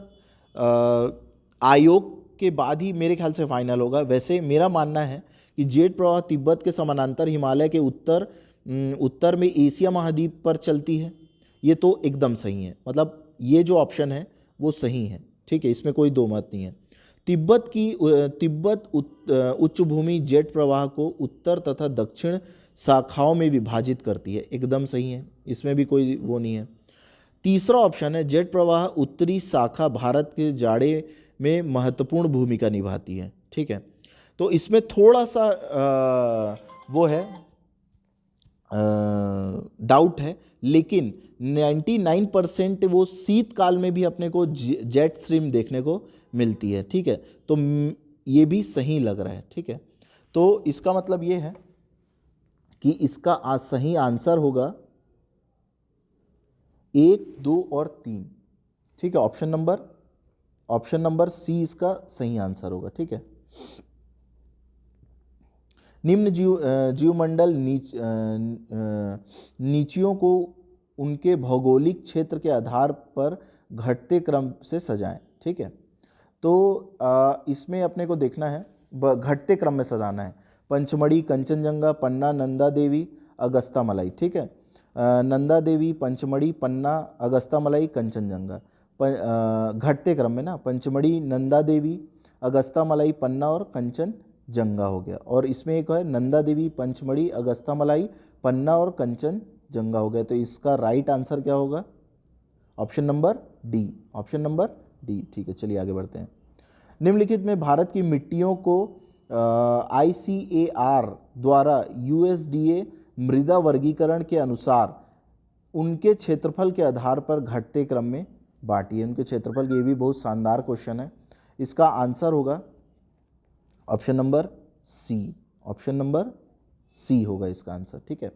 आयोग के बाद ही मेरे ख्याल से फाइनल होगा। वैसे मेरा मानना है कि जेट प्रवाह तिब्बत के समानांतर हिमालय के उत्तर में एशिया महाद्वीप पर चलती है, ये तो एकदम सही है। मतलब ये जो ऑप्शन है वो सही है। ठीक है, इसमें कोई दो मत नहीं है। तिब्बत उच्च भूमि जेट प्रवाह को उत्तर तथा दक्षिण शाखाओं में विभाजित करती है, एकदम सही है, इसमें भी कोई वो नहीं है। तीसरा ऑप्शन है जेट प्रवाह उत्तरी शाखा भारत के जाड़े में महत्वपूर्ण भूमिका निभाती है। ठीक है, तो इसमें थोड़ा सा वो है, डाउट है, लेकिन 99% वो शीतकाल में भी अपने को जेट स्ट्रीम देखने को मिलती है। ठीक है, तो ये भी सही लग रहा है। ठीक है, तो इसका मतलब ये है कि इसका सही आंसर होगा 1, 2 और 3। ठीक है, ऑप्शन नंबर सी इसका सही आंसर होगा। ठीक है, निम्न जीवमंडल नीचियों को उनके भौगोलिक क्षेत्र के आधार पर घटते क्रम से सजाएं। ठीक है, तो इसमें अपने को देखना है, घटते क्रम में सजाना है। पंचमढ़ी, कंचनजंगा, पन्ना, नंदा देवी, अगस्ता मलाई। ठीक है, नंदा देवी, पंचमढ़ी, पन्ना, अगस्ता मलाई, कंचनजंगा, घटते क्रम में ना, पंचमढ़ी, नंदा देवी, अगस्ता मलाई, पन्ना और कंचनजंगा हो गया। और इसमें एक है नंदा देवी, पंचमढ़ी, अगस्ता मलाई, पन्ना और कंचनजंगा हो गया। तो इसका राइट आंसर क्या होगा? Option number D. Option number D. ठीक है, चलिए आगे बढ़ते हैं। निम्नलिखित में भारत की मिट्टियों को ICAR द्वारा USDA मृदा वर्गीकरण के अनुसार उनके क्षेत्रफल के आधार पर घटते क्रम में बांटिए। उनके क्षेत्रफल, ये भी बहुत शानदार क्वेश्चन है। इसका आंसर होगा option number C. Option number C होगा इसका आंसर। ठीक है,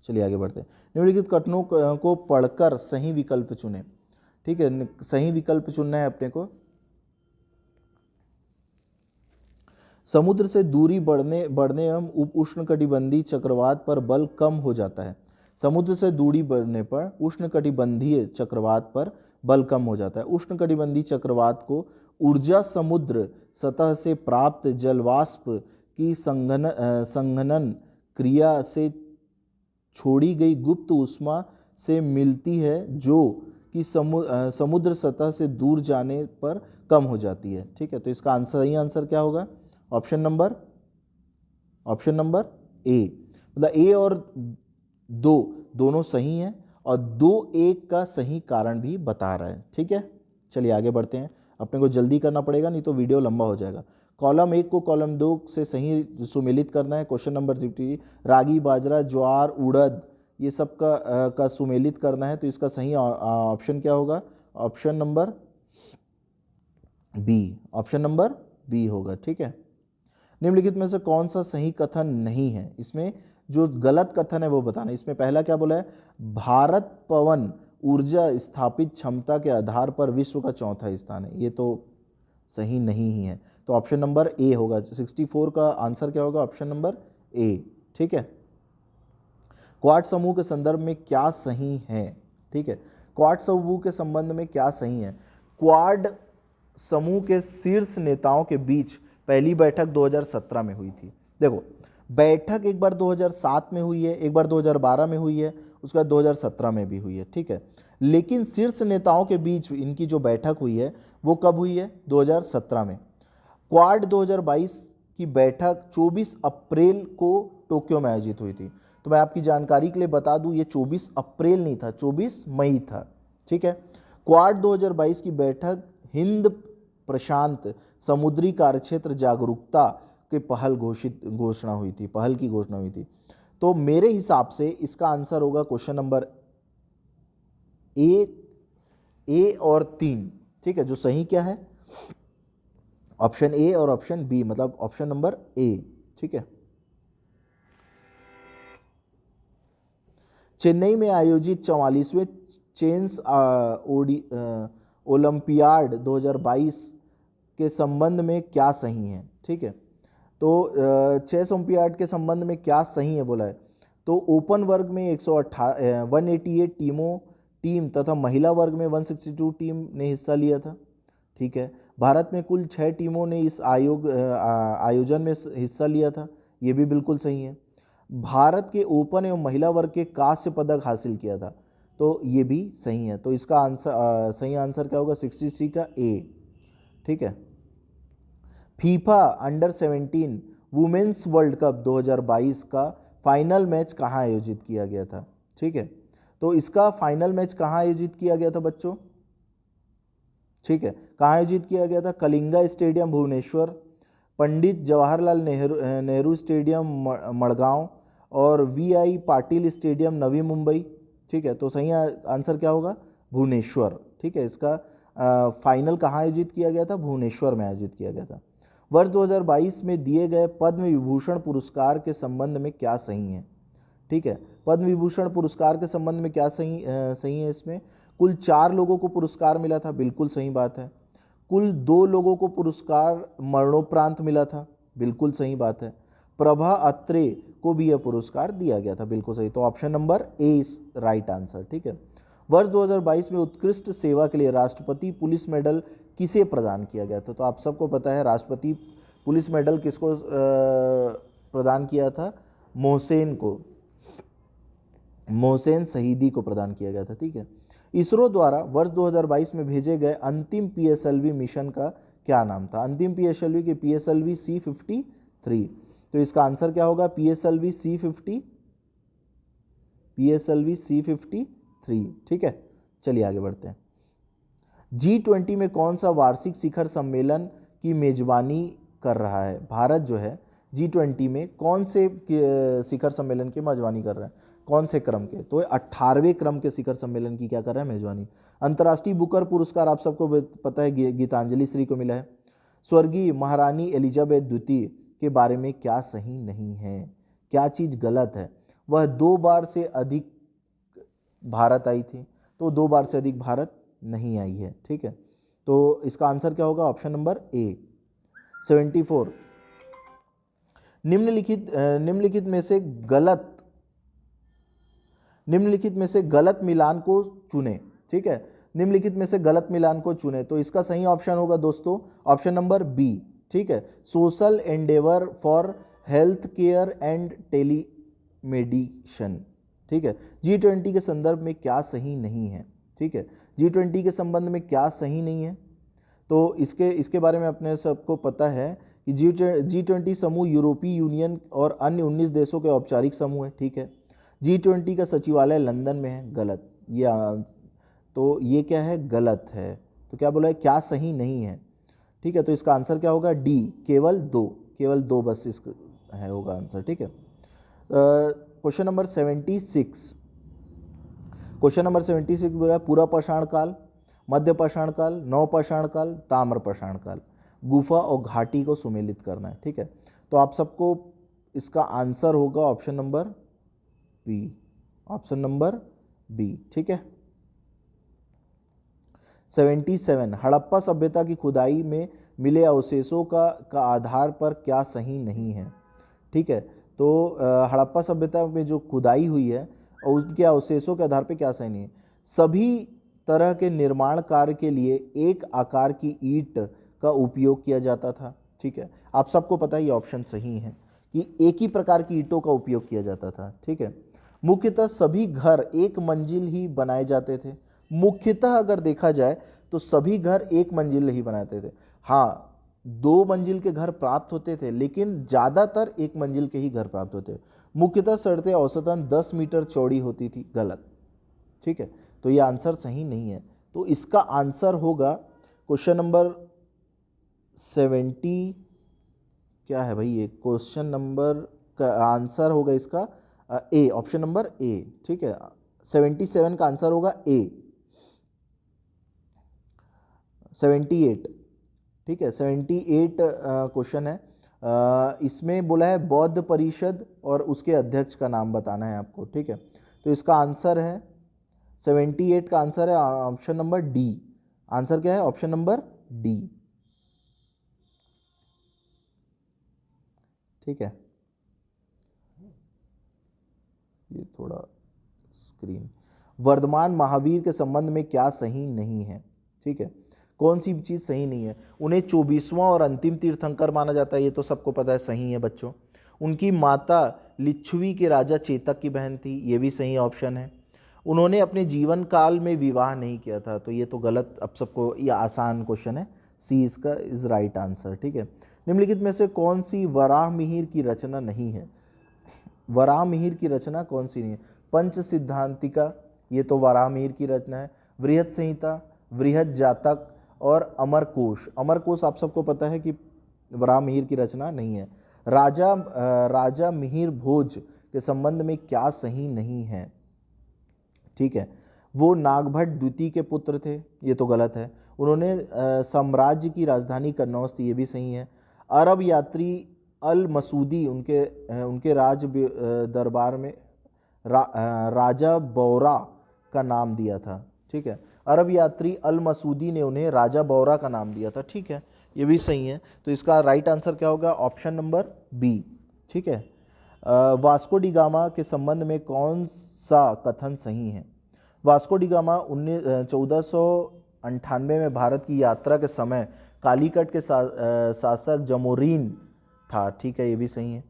चलिए आगे बढ़ते हैं। निम्नलिखित कथनों को पढ़कर सही विकल्प चुनें। ठीक है, सही विकल्प चुनना है अपने को। समुद्र से दूरी बढ़ने एवं उप उष्णकटिबंधीय चक्रवात पर बल कम हो जाता है। समुद्र से दूरी बढ़ने पर उष्णकटिबंधीय चक्रवात पर बल कम हो जाता है। उष्णकटिबंधीय चक्रवात को ऊर्जा समुद्र सतह से प्राप्त जलवाष्प की संघनन क्रिया से छोड़ी गई गुप्त ऊष्मा से मिलती है, जो कि समुद्र सतह से दूर जाने पर कम हो जाती है। ठीक है, तो इसका सही आंसर क्या होगा? ऑप्शन नंबर ए। मतलब ए और 2 दोनों सही हैं, और 2 1 का सही कारण भी बता रहा है। ठीक है, चलिए आगे बढ़ते हैं। अपने को जल्दी करना पड़ेगा, नहीं तो वीडियो लंबा हो जाएगा। कॉलम 1 को कॉलम 2 से सही सुमेलित करना है। क्वेश्चन नंबर 3, रागी, बाजरा, ज्वार, उड़द, ये सब का सुमेलित करना है। तो इसका सही ऑप्शन क्या होगा? Option number B. Option number B होगा। ठीक है, निम्नलिखित में से कौन सा सही कथन नहीं है? इसमें जो गलत कथन है वो बताना। इसमें पहला क्या बोला है? भारत पवन ऊर्जा स्थापित क्षमता के आधार पर विश्व का 4था स्थान है, ये तो सही नहीं ही है। तो ऑप्शन नंबर ए होगा। 64 का आंसर क्या होगा? ऑप्शन नंबर ए। ठीक है, क्वाड समूह के संदर्भ में क्या सही है? ठीक है, क्वाड समूह के संबंध में क्या सही है? क्वाड समूह के शीर्ष नेताओं के बीच पहली बैठक 2017 में हुई थी। देखो, बैठक एक बार 2007 में हुई है, एक बार 2012 में हुई है, उसके बाद 2017 में भी हुई है। ठीक है, लेकिन शीर्ष नेताओं के बीच इनकी जो बैठक हुई है वो कब हुई है? 2017 में। क्वाड 2022 की बैठक 24 अप्रैल को टोक्यो में आयोजित हुई थी। तो मैं आपकी जानकारी के लिए बता दूं, ये 24 अप्रैल नहीं था, 24 मई था। ठीक है, क्वाड 2022 की बैठक हिंद प्रशांत समुद्री कार्यक्षेत्र जागरूकता के पहल की घोषणा हुई थी। तो मेरे हिसाब से इसका आंसर होगा क्वेश्चन नंबर ए और 3। ठीक है, जो सही क्या है? ऑप्शन ए और ऑप्शन बी, मतलब ऑप्शन नंबर ए। ठीक है, चेन्नई में आयोजित 44वें चेस ओलंपियाड 2022 के संबंध में क्या सही है? ठीक है, तो चेस ओलंपियाड के संबंध में क्या सही है बोला है, तो ओपन वर्ग में 188 टीम तथा महिला वर्ग में 162 टीम ने हिस्सा लिया था। ठीक है, भारत में कुल 6 टीमों ने इस आयोजन में हिस्सा लिया था, ये भी बिल्कुल सही है। भारत के ओपन एवं महिला वर्ग के कांस्य पदक हासिल किया था, तो ये भी सही है। तो इसका आंसर सही आंसर क्या होगा? 63 का ए। ठीक है, FIFA under 17 women's world cup 2022 का फाइनल मैच कहाँ आयोजित किया गया था? ठीक है, तो इसका फाइनल मैच कहाँ आयोजित किया गया था बच्चों? ठीक है, कहाँ आयोजित किया गया था? कलिंगा स्टेडियम भुवनेश्वर, पंडित जवाहरलाल नेहरू स्टेडियम मड़गांव और वीआई पाटिल स्टेडियम नवी मुंबई। ठीक है, तो सही आंसर क्या होगा? भुवनेश्वर। ठीक है, इसका फाइनल कहाँ आयोजित किया गया था? भुवनेश्वर में आयोजित किया गया था। वर्ष 2022 में दिए गए पद्म विभूषण पुरस्कार के संबंध में क्या सही है? ठीक है, पद्म विभूषण पुरस्कार के संबंध में क्या सही है? इसमें कुल 4 लोगों को पुरस्कार मिला था, बिल्कुल सही बात है। कुल 2 लोगों को पुरस्कार मरणोपरांत मिला था, बिल्कुल सही बात है। प्रभा अत्रे को भी यह पुरस्कार दिया गया था, बिल्कुल सही। तो option number A is right answer. ठीक है, वर्ष 2022 में उत्कृष्ट सेवा के लिए राष्ट्रपति पुलिस मेडल किसे प्रदान किया गया था? तो आप सबको पता है राष्ट्रपति पुलिस मेडल किसको प्रदान किया था? मोहसेन को, मोहसेन शहीदी को प्रदान किया गया था। ठीक है, इसरो द्वारा वर्ष 2022 में भेजे गए अंतिम पीएसएलवी मिशन का क्या नाम था? अंतिम पीएसएलवी के पीएसएलवी C53। तो इसका आंसर क्या होगा? PSLV C53। ठीक है, चलिए आगे बढ़ते हैं। G20 में कौन सा वार्षिक शिखर सम्मेलन की मेजबानी कर रहा है? भारत जो है G20 में कौन से शिखर सम्मेलन की मेजबानी कर रहा है? कौन से क्रम के? तो 18वें क्रम के शिखर सम्मेलन की क्या कर रहा है? मेजबानी। अंतर्राष्ट्रीय बुकर पुरस्कार आप सबको पता है गीतांजलि श्री को मिला है। स्वर्गीय महारानी एलिजाबेथ द्वितीय के बारे में क्या सही नहीं है? क्या चीज़ गलत है? वह 2 बार से अधिक भारत आई थी, तो 2 बार से अधिक भारत नहीं आई है। ठीक है, तो इसका आंसर क्या होगा? ऑप्शन नंबर ए। 74 निम्नलिखित में से गलत मिलान को चुने। ठीक है, निम्नलिखित में से गलत मिलान को चुने, तो इसका सही ऑप्शन होगा दोस्तों ऑप्शन नंबर बी। ठीक है, social endeavour for health care and telemedicine. ठीक है, G20 के संदर्भ में क्या सही नहीं है? ठीक है, G20 के संबंध में क्या सही नहीं है? तो इसके बारे में अपने सबको पता है कि G20 समूह यूरोपीय यूनियन और अन्य 19 देशों के औपचारिक समूह है। ठीक है, G20 का सचिवालय लंदन में है, गलत। तो ये क्या है? गलत है। तो क्या बोला है? क्या सही नहीं है। ठीक है, तो इसका आंसर क्या होगा? डी, केवल दो बस इसका है होगा आंसर। ठीक है, क्वेश्चन नंबर 76। क्वेश्चन नंबर 76 बोला पूरा पाषाण काल, मध्य पाषाण काल, नव पाषाण काल, ताम्र पाषाण काल, गुफा और घाटी को सुमेलित करना है। ठीक है, तो आप सबको इसका आंसर होगा option number B, option number B. ठीक है, 77 हड़प्पा सभ्यता की खुदाई में मिले अवशेषों का आधार पर क्या सही नहीं है? ठीक है, तो हड़प्पा सभ्यता में जो खुदाई हुई है और उसके अवशेषों के आधार पर क्या सही नहीं है। सभी तरह के निर्माण कार्य के लिए एक आकार की ईंट का उपयोग किया जाता था। ठीक है, आप सबको पता है ये ऑप्शन सही है कि एक ही प्रकार की ईंटों का उपयोग किया जाता था। ठीक है, मुख्यतः सभी घर एक मंजिल ही बनाए जाते थे। मुख्यतः अगर देखा जाए तो सभी घर एक मंजिल ही बनाते थे। हाँ, 2 मंजिल के घर प्राप्त होते थे, लेकिन ज़्यादातर एक मंजिल के ही घर प्राप्त होते। मुख्यतः सड़कें औसतन 10 मीटर चौड़ी होती थी। गलत। ठीक है, तो ये आंसर सही नहीं है। तो इसका आंसर होगा क्वेश्चन नंबर 70। क्या है भाई ये क्वेश्चन नंबर का आंसर होगा इसका ए, ऑप्शन नंबर ए। ठीक है, 77 का आंसर होगा ए, 78। ठीक है, 78 क्वेश्चन है। इसमें बोला है बौद्ध परिषद और उसके अध्यक्ष का नाम बताना है आपको। ठीक है, तो इसका आंसर है 78 का आंसर है ऑप्शन नंबर डी। आंसर क्या है? Option number D. ठीक है, ये थोड़ा स्क्रीन। वर्धमान महावीर के संबंध में क्या सही नहीं है? ठीक है, कौन सी चीज़ सही नहीं है? उन्हें 24वां और अंतिम तीर्थंकर माना जाता है, ये तो सबको पता है, सही है बच्चों। उनकी माता लिच्छवी के राजा चेतक की बहन थी, ये भी सही ऑप्शन है। उन्होंने अपने जीवन काल में विवाह नहीं किया था, तो ये तो गलत। अब सबको ये आसान क्वेश्चन है, सी इसका इज राइट आंसर। ठीक है, निम्नलिखित में से कौन सी वराह मिहिर की रचना नहीं है? वराह मिहिर की रचना कौन सी नहीं है? पंच सिद्धांतिका, ये तो वराह मिहिर की रचना है। वृहत संहिता, वृहत जातक और अमरकोश। अमरकोश आप सबको पता है कि वराह मिहिर की रचना नहीं है। राजा मिहिर भोज के संबंध में क्या सही नहीं है? ठीक है, वो नागभट्ट द्वितीय के पुत्र थे, ये तो गलत है। उन्होंने साम्राज्य की राजधानी कन्नौज थी, ये भी सही है। अरब यात्री अल मसूदी उनके राज दरबार में राजा बौरा का नाम दिया था। ठीक है, अरब यात्री अल मसूदी ने उन्हें राजा बौरा का नाम दिया था। ठीक है, ये भी सही है। तो इसका राइट आंसर क्या होगा? Option number B. ठीक है, वास्को डी गामा के संबंध में कौन सा कथन सही है? वास्को डी गामा 1498 में भारत की यात्रा के समय कालीकट के शासक जमोरीन था। ठीक है, ये भी सही है।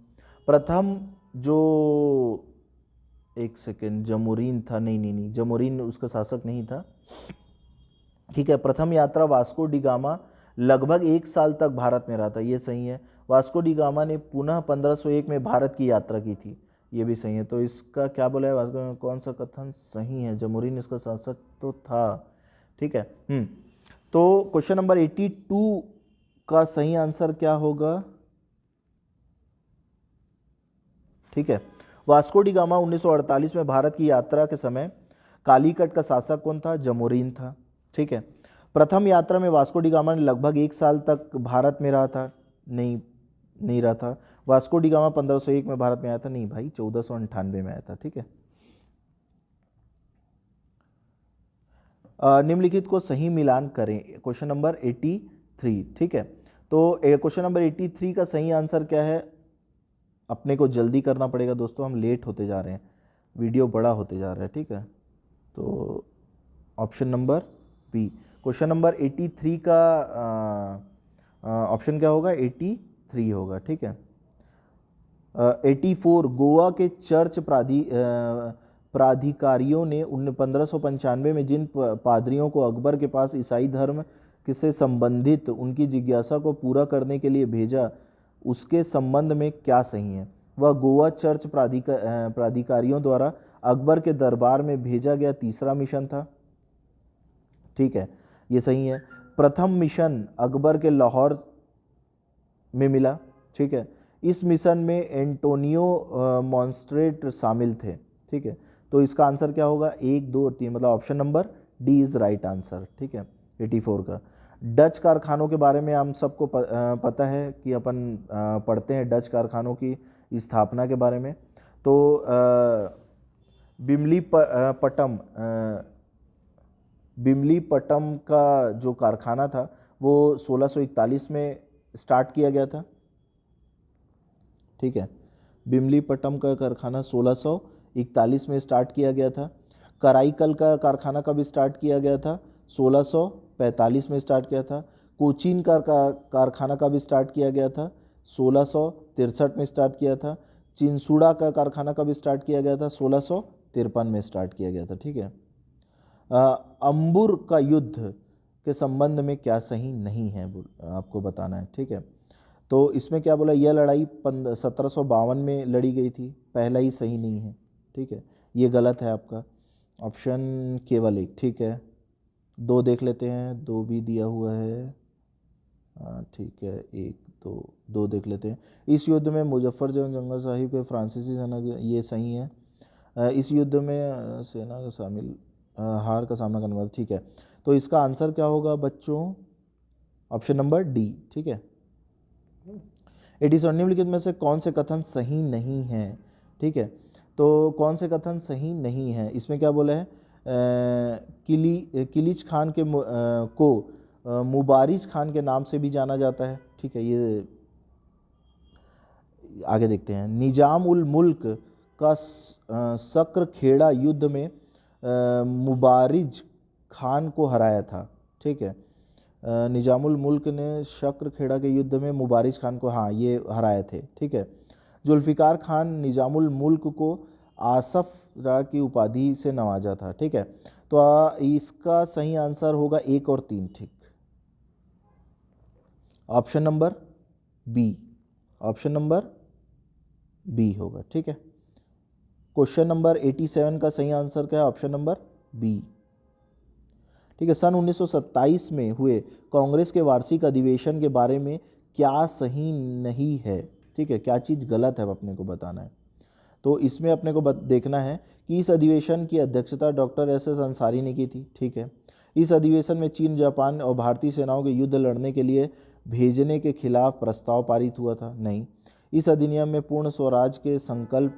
प्रथम जो एक सेकेंड, जमोरीन था, नहीं, जमोरीन उसका शासक नहीं था। ठीक है, प्रथम यात्रा वास्को डी गामा लगभग 1 साल तक भारत में रहा था, ये सही है। वास्को डी गामा ने पुनः 1501 में भारत की यात्रा की थी, ये भी सही है। तो इसका क्या बोला है? वास्को में कौन सा कथन सही है? जमोरीन इसका शासक तो था। ठीक है, तो क्वेश्चन नंबर 82 का सही आंसर क्या होगा? ठीक है, वास्को डी गामा 1948 में भारत की यात्रा के समय कालीकट का शासक कौन था? जमोरीन था। ठीक है, प्रथम यात्रा में वास्को डी गामा ने लगभग 1 साल तक भारत में रहा था, नहीं रहा था। वास्को डी गामा 1501 में भारत में आया था, नहीं भाई, 1498 में आया था। ठीक है, निम्नलिखित को सही मिलान करें। Question number 83। ठीक है, तो क्वेश्चन नंबर 83 का सही आंसर क्या है? अपने को जल्दी करना पड़ेगा दोस्तों, हम लेट होते जा रहे हैं, वीडियो बड़ा होते जा रहा है। ठीक है, तो option number B. Question number 83 का ऑप्शन क्या होगा? 83 होगा। ठीक है, 84 गोवा के चर्च प्राधिकारियों ने 1595 में जिन पादरियों को अकबर के पास ईसाई धर्म से संबंधित उनकी जिज्ञासा को पूरा करने के लिए भेजा, उसके संबंध में क्या सही है? वह गोवा चर्च प्राधिकारियों द्वारा अकबर के दरबार में भेजा गया तीसरा मिशन था। ठीक है, ये सही है। प्रथम मिशन अकबर के लाहौर में मिला। ठीक है, इस मिशन में एंटोनियो मॉन्स्ट्रेट शामिल थे। ठीक है, तो इसका आंसर क्या होगा? 1, 2 और 3, मतलब option number D is right answer. ठीक है, 84 का। डच कारखानों के बारे में हम सबको पता है कि अपन पढ़ते हैं डच कारखानों की स्थापना के बारे में। तो बिमलीपट्टम का जो कारखाना था वो 1641 में स्टार्ट किया गया था। ठीक है, बिमलीपट्टम का कारखाना 1641 में स्टार्ट किया गया था। कराईकल का कारखाना कब स्टार्ट किया गया था? 1645 में स्टार्ट किया था। कोचीन का कारखाना कब स्टार्ट किया गया था? 1663 में स्टार्ट किया था। चिंसुड़ा का कारखाना कब स्टार्ट किया गया था? 1653 में स्टार्ट किया गया था। ठीक है। अंबुर का युद्ध के संबंध में क्या सही नहीं है आपको बताना है। ठीक है, तो इसमें क्या बोला, यह लड़ाई 1752 में लड़ी गई थी, पहला ही सही नहीं है। ठीक है, ये गलत है आपका, ऑप्शन केवल एक। ठीक है, दो देख लेते हैं, दो भी दिया हुआ है। ठीक है, एक दो देख लेते हैं। इस युद्ध में मुजफ्फरजंग जंगल साहिब के फ्रांसीसी सेना, ये सही है। इस युद्ध में सेना का शामिल हार का सामना करना पड़ा। ठीक है, तो इसका आंसर क्या होगा बच्चों? Option number D. ठीक है, एडिसन निम्नलिखित में से कौन से कथन सही नहीं है? ठीक है, तो कौन से कथन सही नहीं है? इसमें क्या बोला है? किलिच खान के को मुबारिज खान के नाम से भी जाना जाता है। ठीक है, ये आगे देखते हैं। निजाम उल मुल्क का सक्र खेड़ा युद्ध में मुबारिज खान को हराया था। ठीक है, निजामुल मुल्क ने शक्र खेड़ा के युद्ध में मुबारिज खान को, हाँ, ये हराए थे। ठीक है, जुल्फ़िकार खान निजामुल मुल्क को आसफ रा की उपाधि से नवाजा था। ठीक है, तो इसका सही आंसर होगा 1 और 3। ठीक, option number B, option number B होगा। ठीक है, क्वेश्चन नंबर 87 का सही आंसर क्या है? Option number B. ठीक है, सन 1927 में हुए कांग्रेस के वार्षिक अधिवेशन के बारे में क्या सही नहीं है? ठीक है, क्या चीज़ गलत है अपने को बताना है। तो इसमें अपने को देखना है कि इस अधिवेशन की अध्यक्षता डॉक्टर एस अंसारी ने की थी। ठीक है, इस अधिवेशन में चीन, जापान और भारतीय सेनाओं के युद्ध लड़ने के लिए भेजने के खिलाफ प्रस्ताव पारित हुआ था? नहीं। इस अधिनियम में पूर्ण स्वराज के संकल्प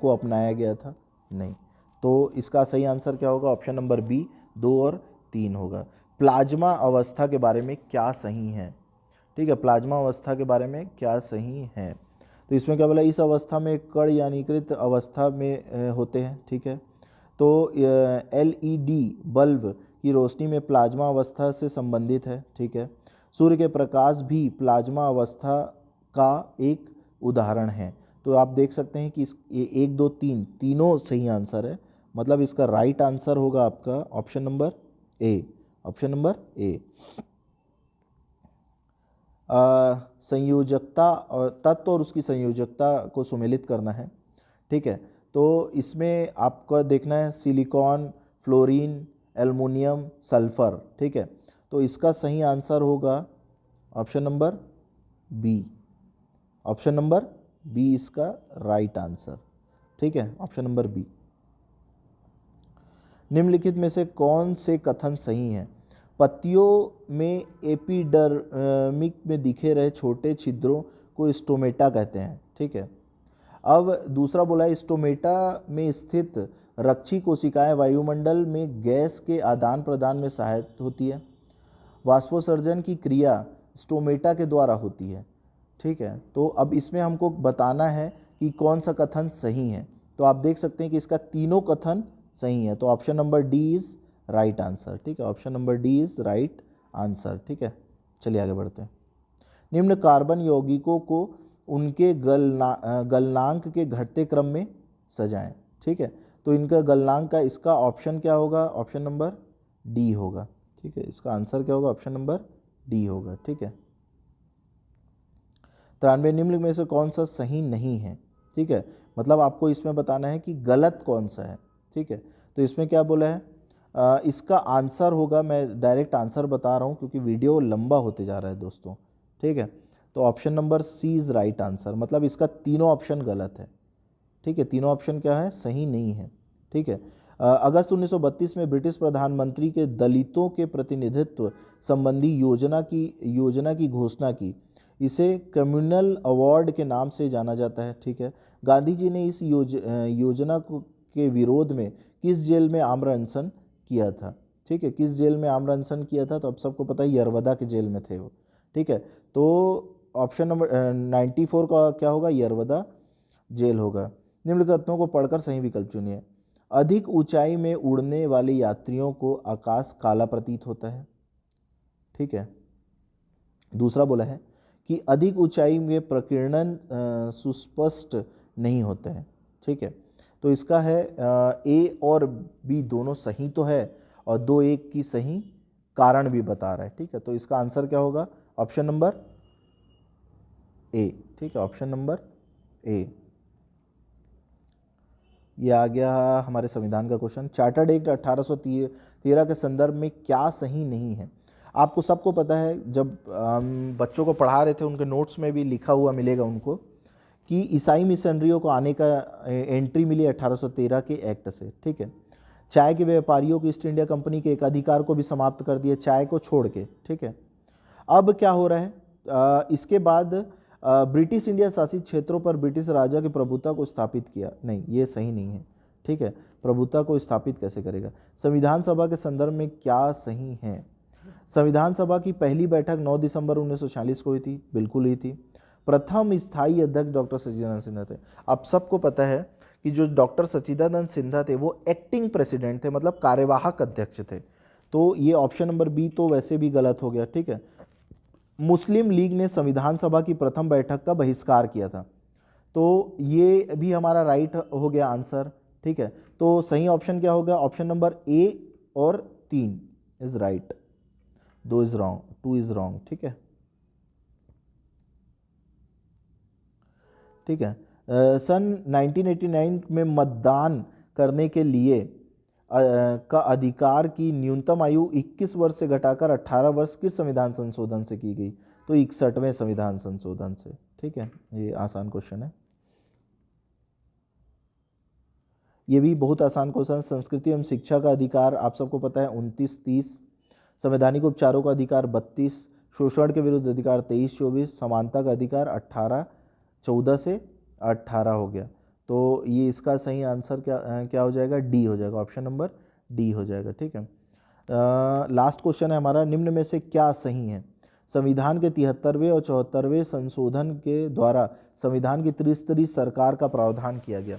को अपनाया गया था? नहीं। तो इसका सही आंसर क्या होगा? ऑप्शन नंबर बी, 2 और 3 होगा। प्लाज्मा अवस्था के बारे में क्या सही है? ठीक है, प्लाज्मा अवस्था के बारे में क्या सही है? तो इसमें क्या बोला, इस अवस्था में कण यानीकृत अवस्था में होते हैं। ठीक है, तो LED बल्ब की रोशनी में प्लाज्मा अवस्था से संबंधित है। ठीक है, सूर्य के प्रकाश भी प्लाज्मा अवस्था का एक उदाहरण है। तो आप देख सकते हैं कि इस 1 2 3 तीनों सही आंसर है, मतलब इसका राइट आंसर होगा आपका option number a, option number a. संयोजकता और तत्व और उसकी संयोजकता को सुमेलित करना है। ठीक है, तो इसमें आपको देखना है सिलिकॉन, फ्लोरीन, एल्युमिनियम, सल्फर। ठीक है, तो इसका सही आंसर होगा option number B, option number B इसका राइट आंसर। ठीक है, ऑप्शन नंबर बी। निम्नलिखित में से कौन से कथन सही हैं? पत्तियों में एपिडर्मिक में दिखे रहे छोटे छिद्रों को स्टोमेटा कहते हैं। ठीक है, अब दूसरा बोला है स्टोमेटा में स्थित रक्षी कोशिकाएं वायुमंडल में गैस के आदान प्रदान में सहायक होती है। वाष्पोत्सर्जन की क्रिया स्टोमेटा के द्वारा होती है। ठीक है, तो अब इसमें हमको बताना है कि कौन सा कथन सही है। तो आप देख सकते हैं कि इसका तीनों कथन सही है, तो option number D is right answer. ठीक है, option number D is right answer. ठीक है, चलिए आगे बढ़ते हैं। निम्न कार्बन यौगिकों को उनके गलनांक के घटते क्रम में सजाएं। ठीक है, तो इनका गलनांक का इसका ऑप्शन क्या होगा? ऑप्शन नंबर डी होगा। ठीक है, इसका आंसर क्या होगा? ऑप्शन नंबर डी होगा। ठीक है, 93 निम्न में से कौन सा सही नहीं है? ठीक है, मतलब आपको इसमें बताना है कि गलत कौन सा है। ठीक है, तो इसमें क्या बोला है? इसका आंसर होगा, मैं डायरेक्ट आंसर बता रहा हूँ क्योंकि वीडियो लंबा होते जा रहा है दोस्तों। ठीक है, तो option number C is right answer, मतलब इसका तीनों ऑप्शन गलत है। ठीक है, तीनों ऑप्शन क्या है? सही नहीं है। ठीक है, अगस्त 1932 में ब्रिटिश प्रधानमंत्री के दलितों के प्रतिनिधित्व संबंधी योजना की घोषणा की। इसे कम्युनल अवार्ड के नाम से जाना जाता है। ठीक है, गांधी जी ने इस योजना के विरोध में किस जेल में आमरण अनशन किया था? ठीक है, किस जेल में आमरण अनशन किया था? तो अब सबको पता है यरवदा के जेल में थे वो। ठीक है, तो ऑप्शन नंबर 94 का क्या होगा? यरवदा। जेल होगा। निम्नलिखित कथनों को पढ़कर सही विकल्प चुनिए। अधिक ऊंचाई में उड़ने वाले यात्रियों को आकाश काला प्रतीत होता है, ठीक है। दूसरा बोला है कि अधिक ऊंचाई में प्रकीर्णन सुस्पष्ट नहीं होते हैं, ठीक है। तो इसका है ए और बी दोनों सही तो है और दो एक की सही कारण भी बता रहा है, ठीक है। तो इसका आंसर क्या होगा? ऑप्शन नंबर ए, ठीक है, ऑप्शन नंबर ए। ये आ गया हमारे संविधान का क्वेश्चन। चार्टर्ड एक्ट 1813 के संदर्भ में क्या सही नहीं है? आपको सबको पता है, जब बच्चों को पढ़ा रहे थे उनके नोट्स में भी लिखा हुआ मिलेगा उनको कि ईसाई मिशनरियों को आने का एंट्री मिली 1813 के एक्ट से, ठीक है। चाय के व्यापारियों को ईस्ट इंडिया कंपनी के एकाधिकार को भी समाप्त कर दिया, चाय को छोड़ के, ठीक है। अब क्या हो रहा है? इसके बाद ब्रिटिश इंडिया शासित क्षेत्रों पर ब्रिटिश राजा की प्रभुता को स्थापित किया। नहीं, ये सही नहीं है, ठीक है। प्रभुता को स्थापित कैसे करेगा? संविधान सभा के संदर्भ में क्या सही है? संविधान सभा की पहली बैठक 9 दिसंबर 1946 को हुई थी, बिल्कुल हुई थी। प्रथम स्थायी अध्यक्ष डॉक्टर सच्चिदानंद सिन्हा थे। आप सबको पता है कि जो डॉक्टर सच्चिदानंद सिन्हा थे वो एक्टिंग प्रेसिडेंट थे, मतलब कार्यवाहक अध्यक्ष थे। तो ये ऑप्शन नंबर बी तो वैसे भी गलत हो गया, ठीक है। मुस्लिम लीग ने संविधान सभा की प्रथम बैठक का बहिष्कार किया था, तो ये भी हमारा राइट हो गया आंसर, ठीक है। तो सही ऑप्शन क्या होगा? ऑप्शन नंबर ए और 3 is right, 2 is wrong, 2 is wrong, ठीक है, ठीक है। सन 1989 में मतदान करने के लिए का अधिकार की न्यूनतम आयु 21 वर्ष से घटाकर 18 वर्ष किस संविधान संशोधन से की गई? तो 61वें संविधान संशोधन से, ठीक है। ये आसान क्वेश्चन है, ये भी बहुत आसान क्वेश्चन। संस्कृति एवं शिक्षा का अधिकार आप सबको पता है 29-30, संवैधानिक उपचारों का अधिकार 32, शोषण के विरुद्ध अधिकार 23-24, समानता का अधिकार 18-14 से 18 हो गया। तो ये इसका सही आंसर क्या हो जाएगा? डी हो जाएगा, ऑप्शन नंबर डी हो जाएगा, ठीक है। लास्ट क्वेश्चन है हमारा, निम्न में से क्या सही है? संविधान के 73वें और 74वें संशोधन के द्वारा संविधान की त्रिस्तरीय सरकार का प्रावधान किया गया।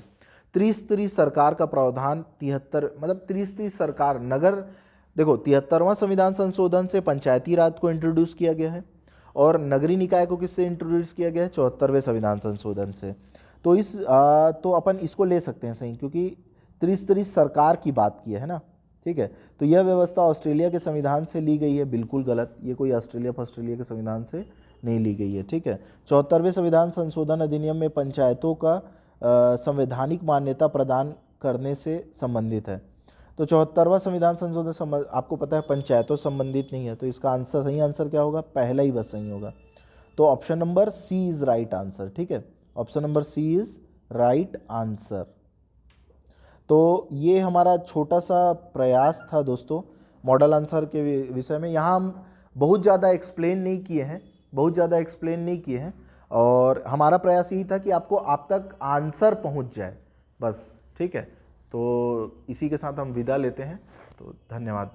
त्रिस्तरीय सरकार का प्रावधान 73, मतलब त्रिस्तरीय सरकार, नगर, देखो 73वां संविधान संशोधन से पंचायती राज को इंट्रोड्यूस किया गया है और नगरीय निकाय को किससे इंट्रोड्यूस किया गया है? 74वें संविधान संशोधन से। तो तो अपन इसको ले सकते हैं सही, क्योंकि त्रिस्तरीय सरकार की बात की है ना, ठीक है। तो यह व्यवस्था ऑस्ट्रेलिया के संविधान से ली गई है, बिल्कुल गलत, ये कोई ऑस्ट्रेलिया के संविधान से नहीं ली गई है, ठीक है। 74वें संविधान संशोधन अधिनियम में पंचायतों का संवैधानिक मान्यता प्रदान करने से संबंधित है। तो 74वां संविधान संशोधन आपको पता है पंचायतों संबंधित नहीं है, तो इसका आंसर, सही आंसर क्या होगा? पहला ही बस सही होगा। तो option number C is right answer, ठीक है, option number C is right answer. तो ये हमारा छोटा सा प्रयास था दोस्तों मॉडल आंसर के विषय में। यहाँ हम बहुत ज़्यादा एक्सप्लेन नहीं किए हैं और हमारा प्रयास यही था कि आप तक आंसर पहुँच जाए बस, ठीक है। तो इसी के साथ हम विदा लेते हैं, तो धन्यवाद।